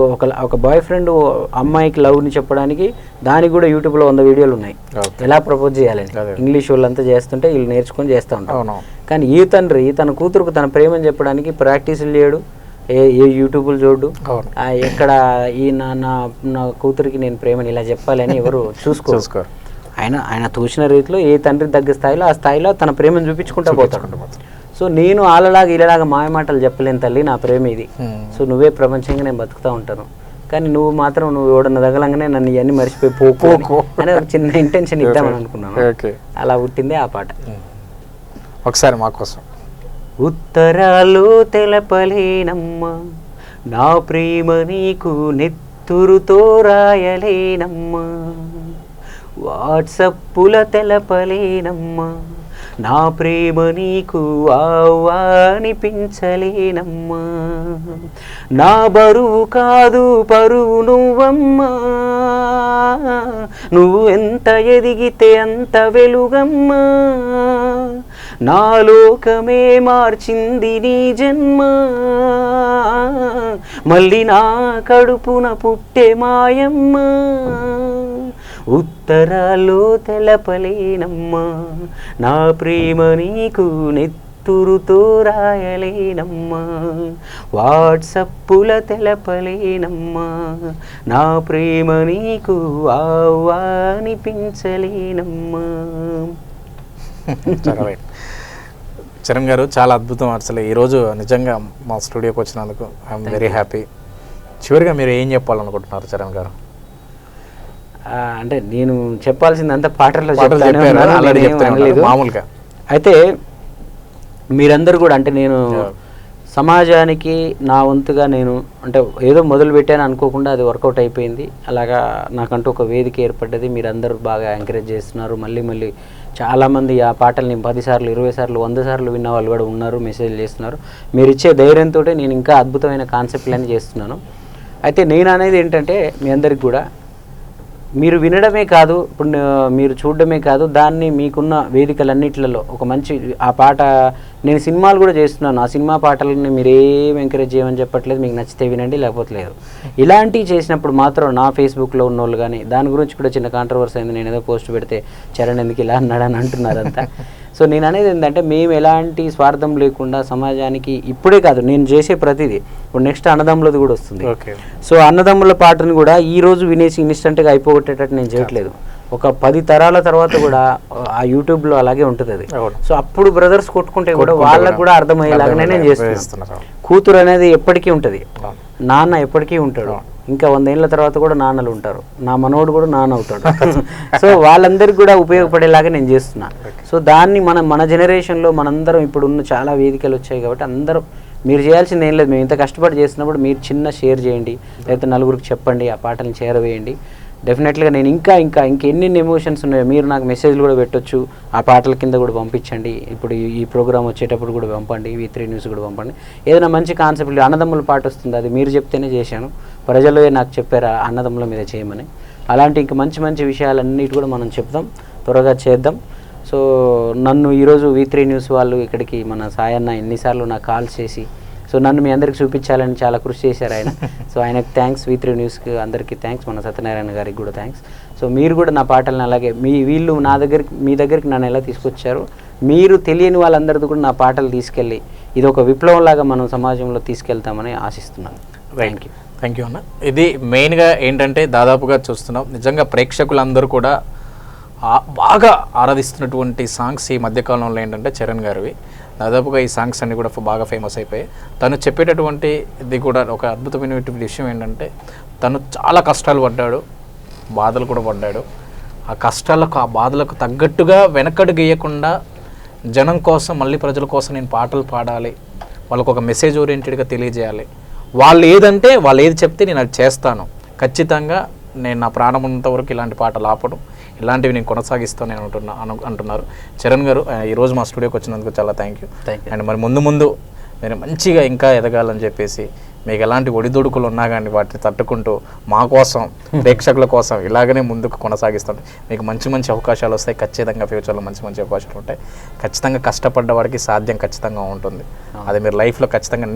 ఒక బాయ్ ఫ్రెండ్ అమ్మాయికి లవ్ని చెప్పడానికి దానికి కూడా యూట్యూబ్లో 100 వీడియోలు ఉన్నాయి ఎలా ప్రపోజ్ చేయాలని. ఇంగ్లీష్ వాళ్ళంతా చేస్తుంటే వీళ్ళు నేర్చుకొని చేస్తూ ఉంటారు. కానీ ఈ తండ్రి తన కూతురుకు తన ప్రేమని చెప్పడానికి ప్రాక్టీసులు చేయడు, ఏ యూట్యూబ్లు చూడు, ఎక్కడ ఈ నా కూతురికి నేను ప్రేమని ఇలా చెప్పాలని ఎవరు చూసుకోరు. ఆయన తోచిన రీతిలో ఏ తండ్రి తగ్గ స్థాయిలో ఆ స్థాయిలో తన ప్రేమను చూపించుకుంటూ పోతాడు. సో నేను వాళ్ళలాగా ఇలాగా మాయ మాటలు చెప్పలేను తల్లి, నా ప్రేమ ఇది, సో నువ్వే ప్రపంచంగా నేను బతుకుతూ ఉంటాను, కానీ నువ్వు మాత్రం నువ్వు ఎవడన్నా తగలంగానే నన్ను ఇవన్నీ మర్చిపోయి పోకు అని ఒక చిన్న ఇంటెన్షన్ ఇద్దామని అనుకున్నాను. అలా పుట్టిందే ఆ పాట. ఒకసారి మా కోసం. ఉత్తరాలు తెలపలేనమ్మా నా ప్రేమ నీకు నెత్తురుతో రాయలేనమ్మా, వాట్సప్పుల తెలపలేనమ్మా నా ప్రేమ నీకు అనిపించలేనమ్మా, నా బరువు కాదు పరువు నువ్వమ్మా, నువ్వు ఎంత ఎదిగితే అంత వెలుగమ్మా, నా లోకమే మార్చింది నీ జన్మ, మళ్ళీ నా కడుపున పుట్టే మాయమ్మ, ఉత్తరాల్లో తెలపలేనమ్మా నా ప్రేమ నీకు నెత్తురుతో రాయలేనమ్మా, వాట్సప్పుల తెలపలేనమ్మా నా ప్రేమ నీకు అనిపించలేనమ్మా. చరణ్ గారు చాలా అద్భుతం. అసలు ఈరోజు నిజంగా మా స్టూడియోకి వచ్చినందుకు ఐఎమ్ వెరీ హ్యాపీ. చివరిగా మీరు ఏం చెప్పాలనుకుంటున్నారు చరణ్ గారు? అంటే నేను చెప్పాల్సిందంతా పాటల్లో మామూలుగా అయితే మీరందరూ కూడా అంటే నేను సమాజానికి నా వంతుగా నేను అంటే ఏదో మొదలు పెట్టాను అనుకోకుండా అది వర్కౌట్ అయిపోయింది. అలాగా నాకంటూ ఒక వేదిక ఏర్పడ్డది. మీరందరూ బాగా ఎంకరేజ్ చేస్తున్నారు. మళ్ళీ చాలామంది ఆ పాటల్ని 10 సార్లు 20 సార్లు 100 సార్లు విన్న వాళ్ళు కూడా ఉన్నారు, మెసేజ్ చేస్తున్నారు. మీరు ఇచ్చే ధైర్యంతో నేను ఇంకా అద్భుతమైన కాన్సెప్ట్లన్నీ చేస్తున్నాను. అయితే నేను అనేది ఏంటంటే మీ అందరికి కూడా మీరు వినడమే కాదు, ఇప్పుడు మీరు చూడడమే కాదు, దాన్ని మీకున్న వేదికలన్నిట్లలో ఒక మంచి ఆ పాట నేను సినిమాలు కూడా చేస్తున్నాను. ఆ సినిమా పాటలని మీరు ఏం ఎంకరేజ్ చేయమని చెప్పట్లేదు, మీకు నచ్చితే వినండి లేకపోతే లేదు. ఇలాంటివి చేసినప్పుడు మాత్రం నా ఫేస్బుక్లో ఉన్న వాళ్ళు కానీ దాని గురించి కూడా చిన్న కాంట్రవర్సీ అయింది. నేను ఏదో పోస్ట్ పెడితే చరణ్ ఎందుకు ఇలా అన్నాడని అంటున్నారంతా. సో నేను అనేది ఏంటంటే మేము ఎలాంటి స్వార్థం లేకుండా సమాజానికి ఇప్పుడే కాదు నేను చేసే ప్రతిదీ ఇప్పుడు నెక్స్ట్ అన్నదమ్ములది కూడా వస్తుంది. సో అన్నదమ్ముల పాటను కూడా ఈ రోజు వినేసి ఇన్స్టెంట్గా అయిపోగొట్టేటట్టు నేను చేయట్లేదు. ఒక 10 తరాల తర్వాత కూడా ఆ యూట్యూబ్లో అలాగే ఉంటుంది అది. సో అప్పుడు బ్రదర్స్ కొట్టుకుంటే కూడా వాళ్ళకు కూడా అర్థమయ్యేలాగానే నేను చేస్తున్నాను. కూతురు అనేది ఎప్పటికీ ఉంటుంది, నాన్న ఎప్పటికీ ఉంటాడు, ఇంకా 100 ఏళ్ళ తర్వాత కూడా నాన్నలు ఉంటారు, నా మనోడు కూడా నాన్న అవుతాడు. సో వాళ్ళందరికీ కూడా ఉపయోగపడేలాగా నేను చేస్తున్నా. సో దాన్ని మన జనరేషన్లో మనందరం ఇప్పుడు ఉన్న చాలా వేదికలు వచ్చాయి కాబట్టి అందరం మీరు చేయాల్సింది ఏం లేదు. మేము ఇంత కష్టపడి చేస్తున్నప్పుడు మీరు చిన్న షేర్ చేయండి, లేకపోతే నలుగురికి చెప్పండి, ఆ పాటలను చేరవేయండి. డెఫినెట్గా నేను ఇంకా ఎన్నెన్ని ఎమోషన్స్ ఉన్నాయో మీరు నాకు మెసేజ్లు కూడా పెట్టొచ్చు, ఆ పాటల కింద కూడా పంపించండి. ఇప్పుడు ఈ ప్రోగ్రామ్ వచ్చేటప్పుడు కూడా పంపండి, V3 న్యూస్ కూడా పంపండి. ఏదైనా మంచి కాన్సెప్ట్ అన్నదమ్ముల పాట వస్తుంది, అది మీరు చెప్తేనే చేశాను, ప్రజలే నాకు చెప్పారు అన్నదమ్ముల మీద చేయమని. అలాంటి ఇంకా మంచి విషయాలన్నిటి కూడా మనం చెప్దాం, త్వరగా చేద్దాం. సో నన్ను ఈరోజు V3 న్యూస్ వాళ్ళు ఇక్కడికి మన సాయన్న ఎన్నిసార్లు నాకు కాల్స్ చేసి సో నన్ను మీ అందరికి చూపించాలని చాలా కృషి చేశారు ఆయన. సో ఆయనకు థ్యాంక్స్, V3 న్యూస్కి అందరికీ థ్యాంక్స్, మన సత్యనారాయణ గారికి కూడా థ్యాంక్స్. సో మీరు కూడా నా పాటలను అలాగే వీళ్ళు మీ దగ్గరికి నన్ను ఎలా తీసుకొచ్చారు, మీరు తెలియని వాళ్ళందరితో కూడా నా పాటలు తీసుకెళ్ళి ఇది ఒక విప్లవంలాగా మనం సమాజంలో తీసుకెళ్తామని ఆశిస్తున్నాను. Thank you. థ్యాంక్ యూ అన్న. ఇది మెయిన్గా ఏంటంటే దాదాపుగా చూస్తున్నాం నిజంగా ప్రేక్షకులందరూ కూడా బాగా ఆరాధిస్తున్నటువంటి సాంగ్స్ ఈ మధ్యకాలంలో ఏంటంటే చరణ్ గారివి. దాదాపుగా ఈ సాంగ్స్ అన్నీ కూడా బాగా ఫేమస్ అయిపోయాయి. తను చెప్పేటటువంటి ఇది కూడా ఒక అద్భుతమైనటువంటి విషయం ఏంటంటే తను చాలా కష్టాలు పడ్డాడు, బాధలు కూడా పడ్డాడు. ఆ కష్టాలకు ఆ బాధలకు తగ్గట్టుగా వెనకడు గీయకుండా జనం కోసం మళ్ళీ ప్రజల కోసం నేను పాటలు పాడాలి, వాళ్ళకు ఒక మెసేజ్ ఓరియంటెడ్గా తెలియజేయాలి, వాళ్ళు ఏదంటే వాళ్ళు ఏది చెప్తే నేను అది చేస్తాను, ఖచ్చితంగా నేను నా ప్రాణం ఉన్నంత వరకు ఇలాంటి పాటలు ఆపడం, ఇలాంటివి నేను కొనసాగిస్తాను నేను అంటున్నారు చరణ్ గారు. ఈరోజు మా స్టూడియోకి వచ్చినందుకు చాలా థ్యాంక్ యూ. అండ్ మరి ముందు మీరు మంచిగా ఇంకా ఎదగాలని చెప్పేసి మీకు ఎలాంటి ఒడిదుడుకులు ఉన్నా కానీ వాటిని తట్టుకుంటూ మా కోసం ప్రేక్షకుల కోసం ఇలాగనే ముందుకు కొనసాగిస్తుంటే మీకు మంచి మంచి అవకాశాలు వస్తాయి. ఖచ్చితంగా ఫ్యూచర్లో మంచి మంచి అవకాశాలు ఉంటాయి. ఖచ్చితంగా కష్టపడ్డ వాడికి సాధ్యం ఖచ్చితంగా ఉంటుంది. అది మీరు లైఫ్లో ఖచ్చితంగా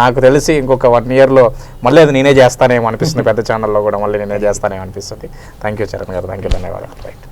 నాకు తెలిసి ఇంకొక 1 yearలో మళ్ళీ అది నేనే చేస్తానేమో అనిపిస్తుంది. పెద్ద ఛానల్లో కూడా మళ్ళీ నేనే చేస్తానేమో అనిపిస్తుంది. థ్యాంక్ యూ చరణ్ గారు, థ్యాంక్ యూ, ధన్యవాదాలు. రైట్.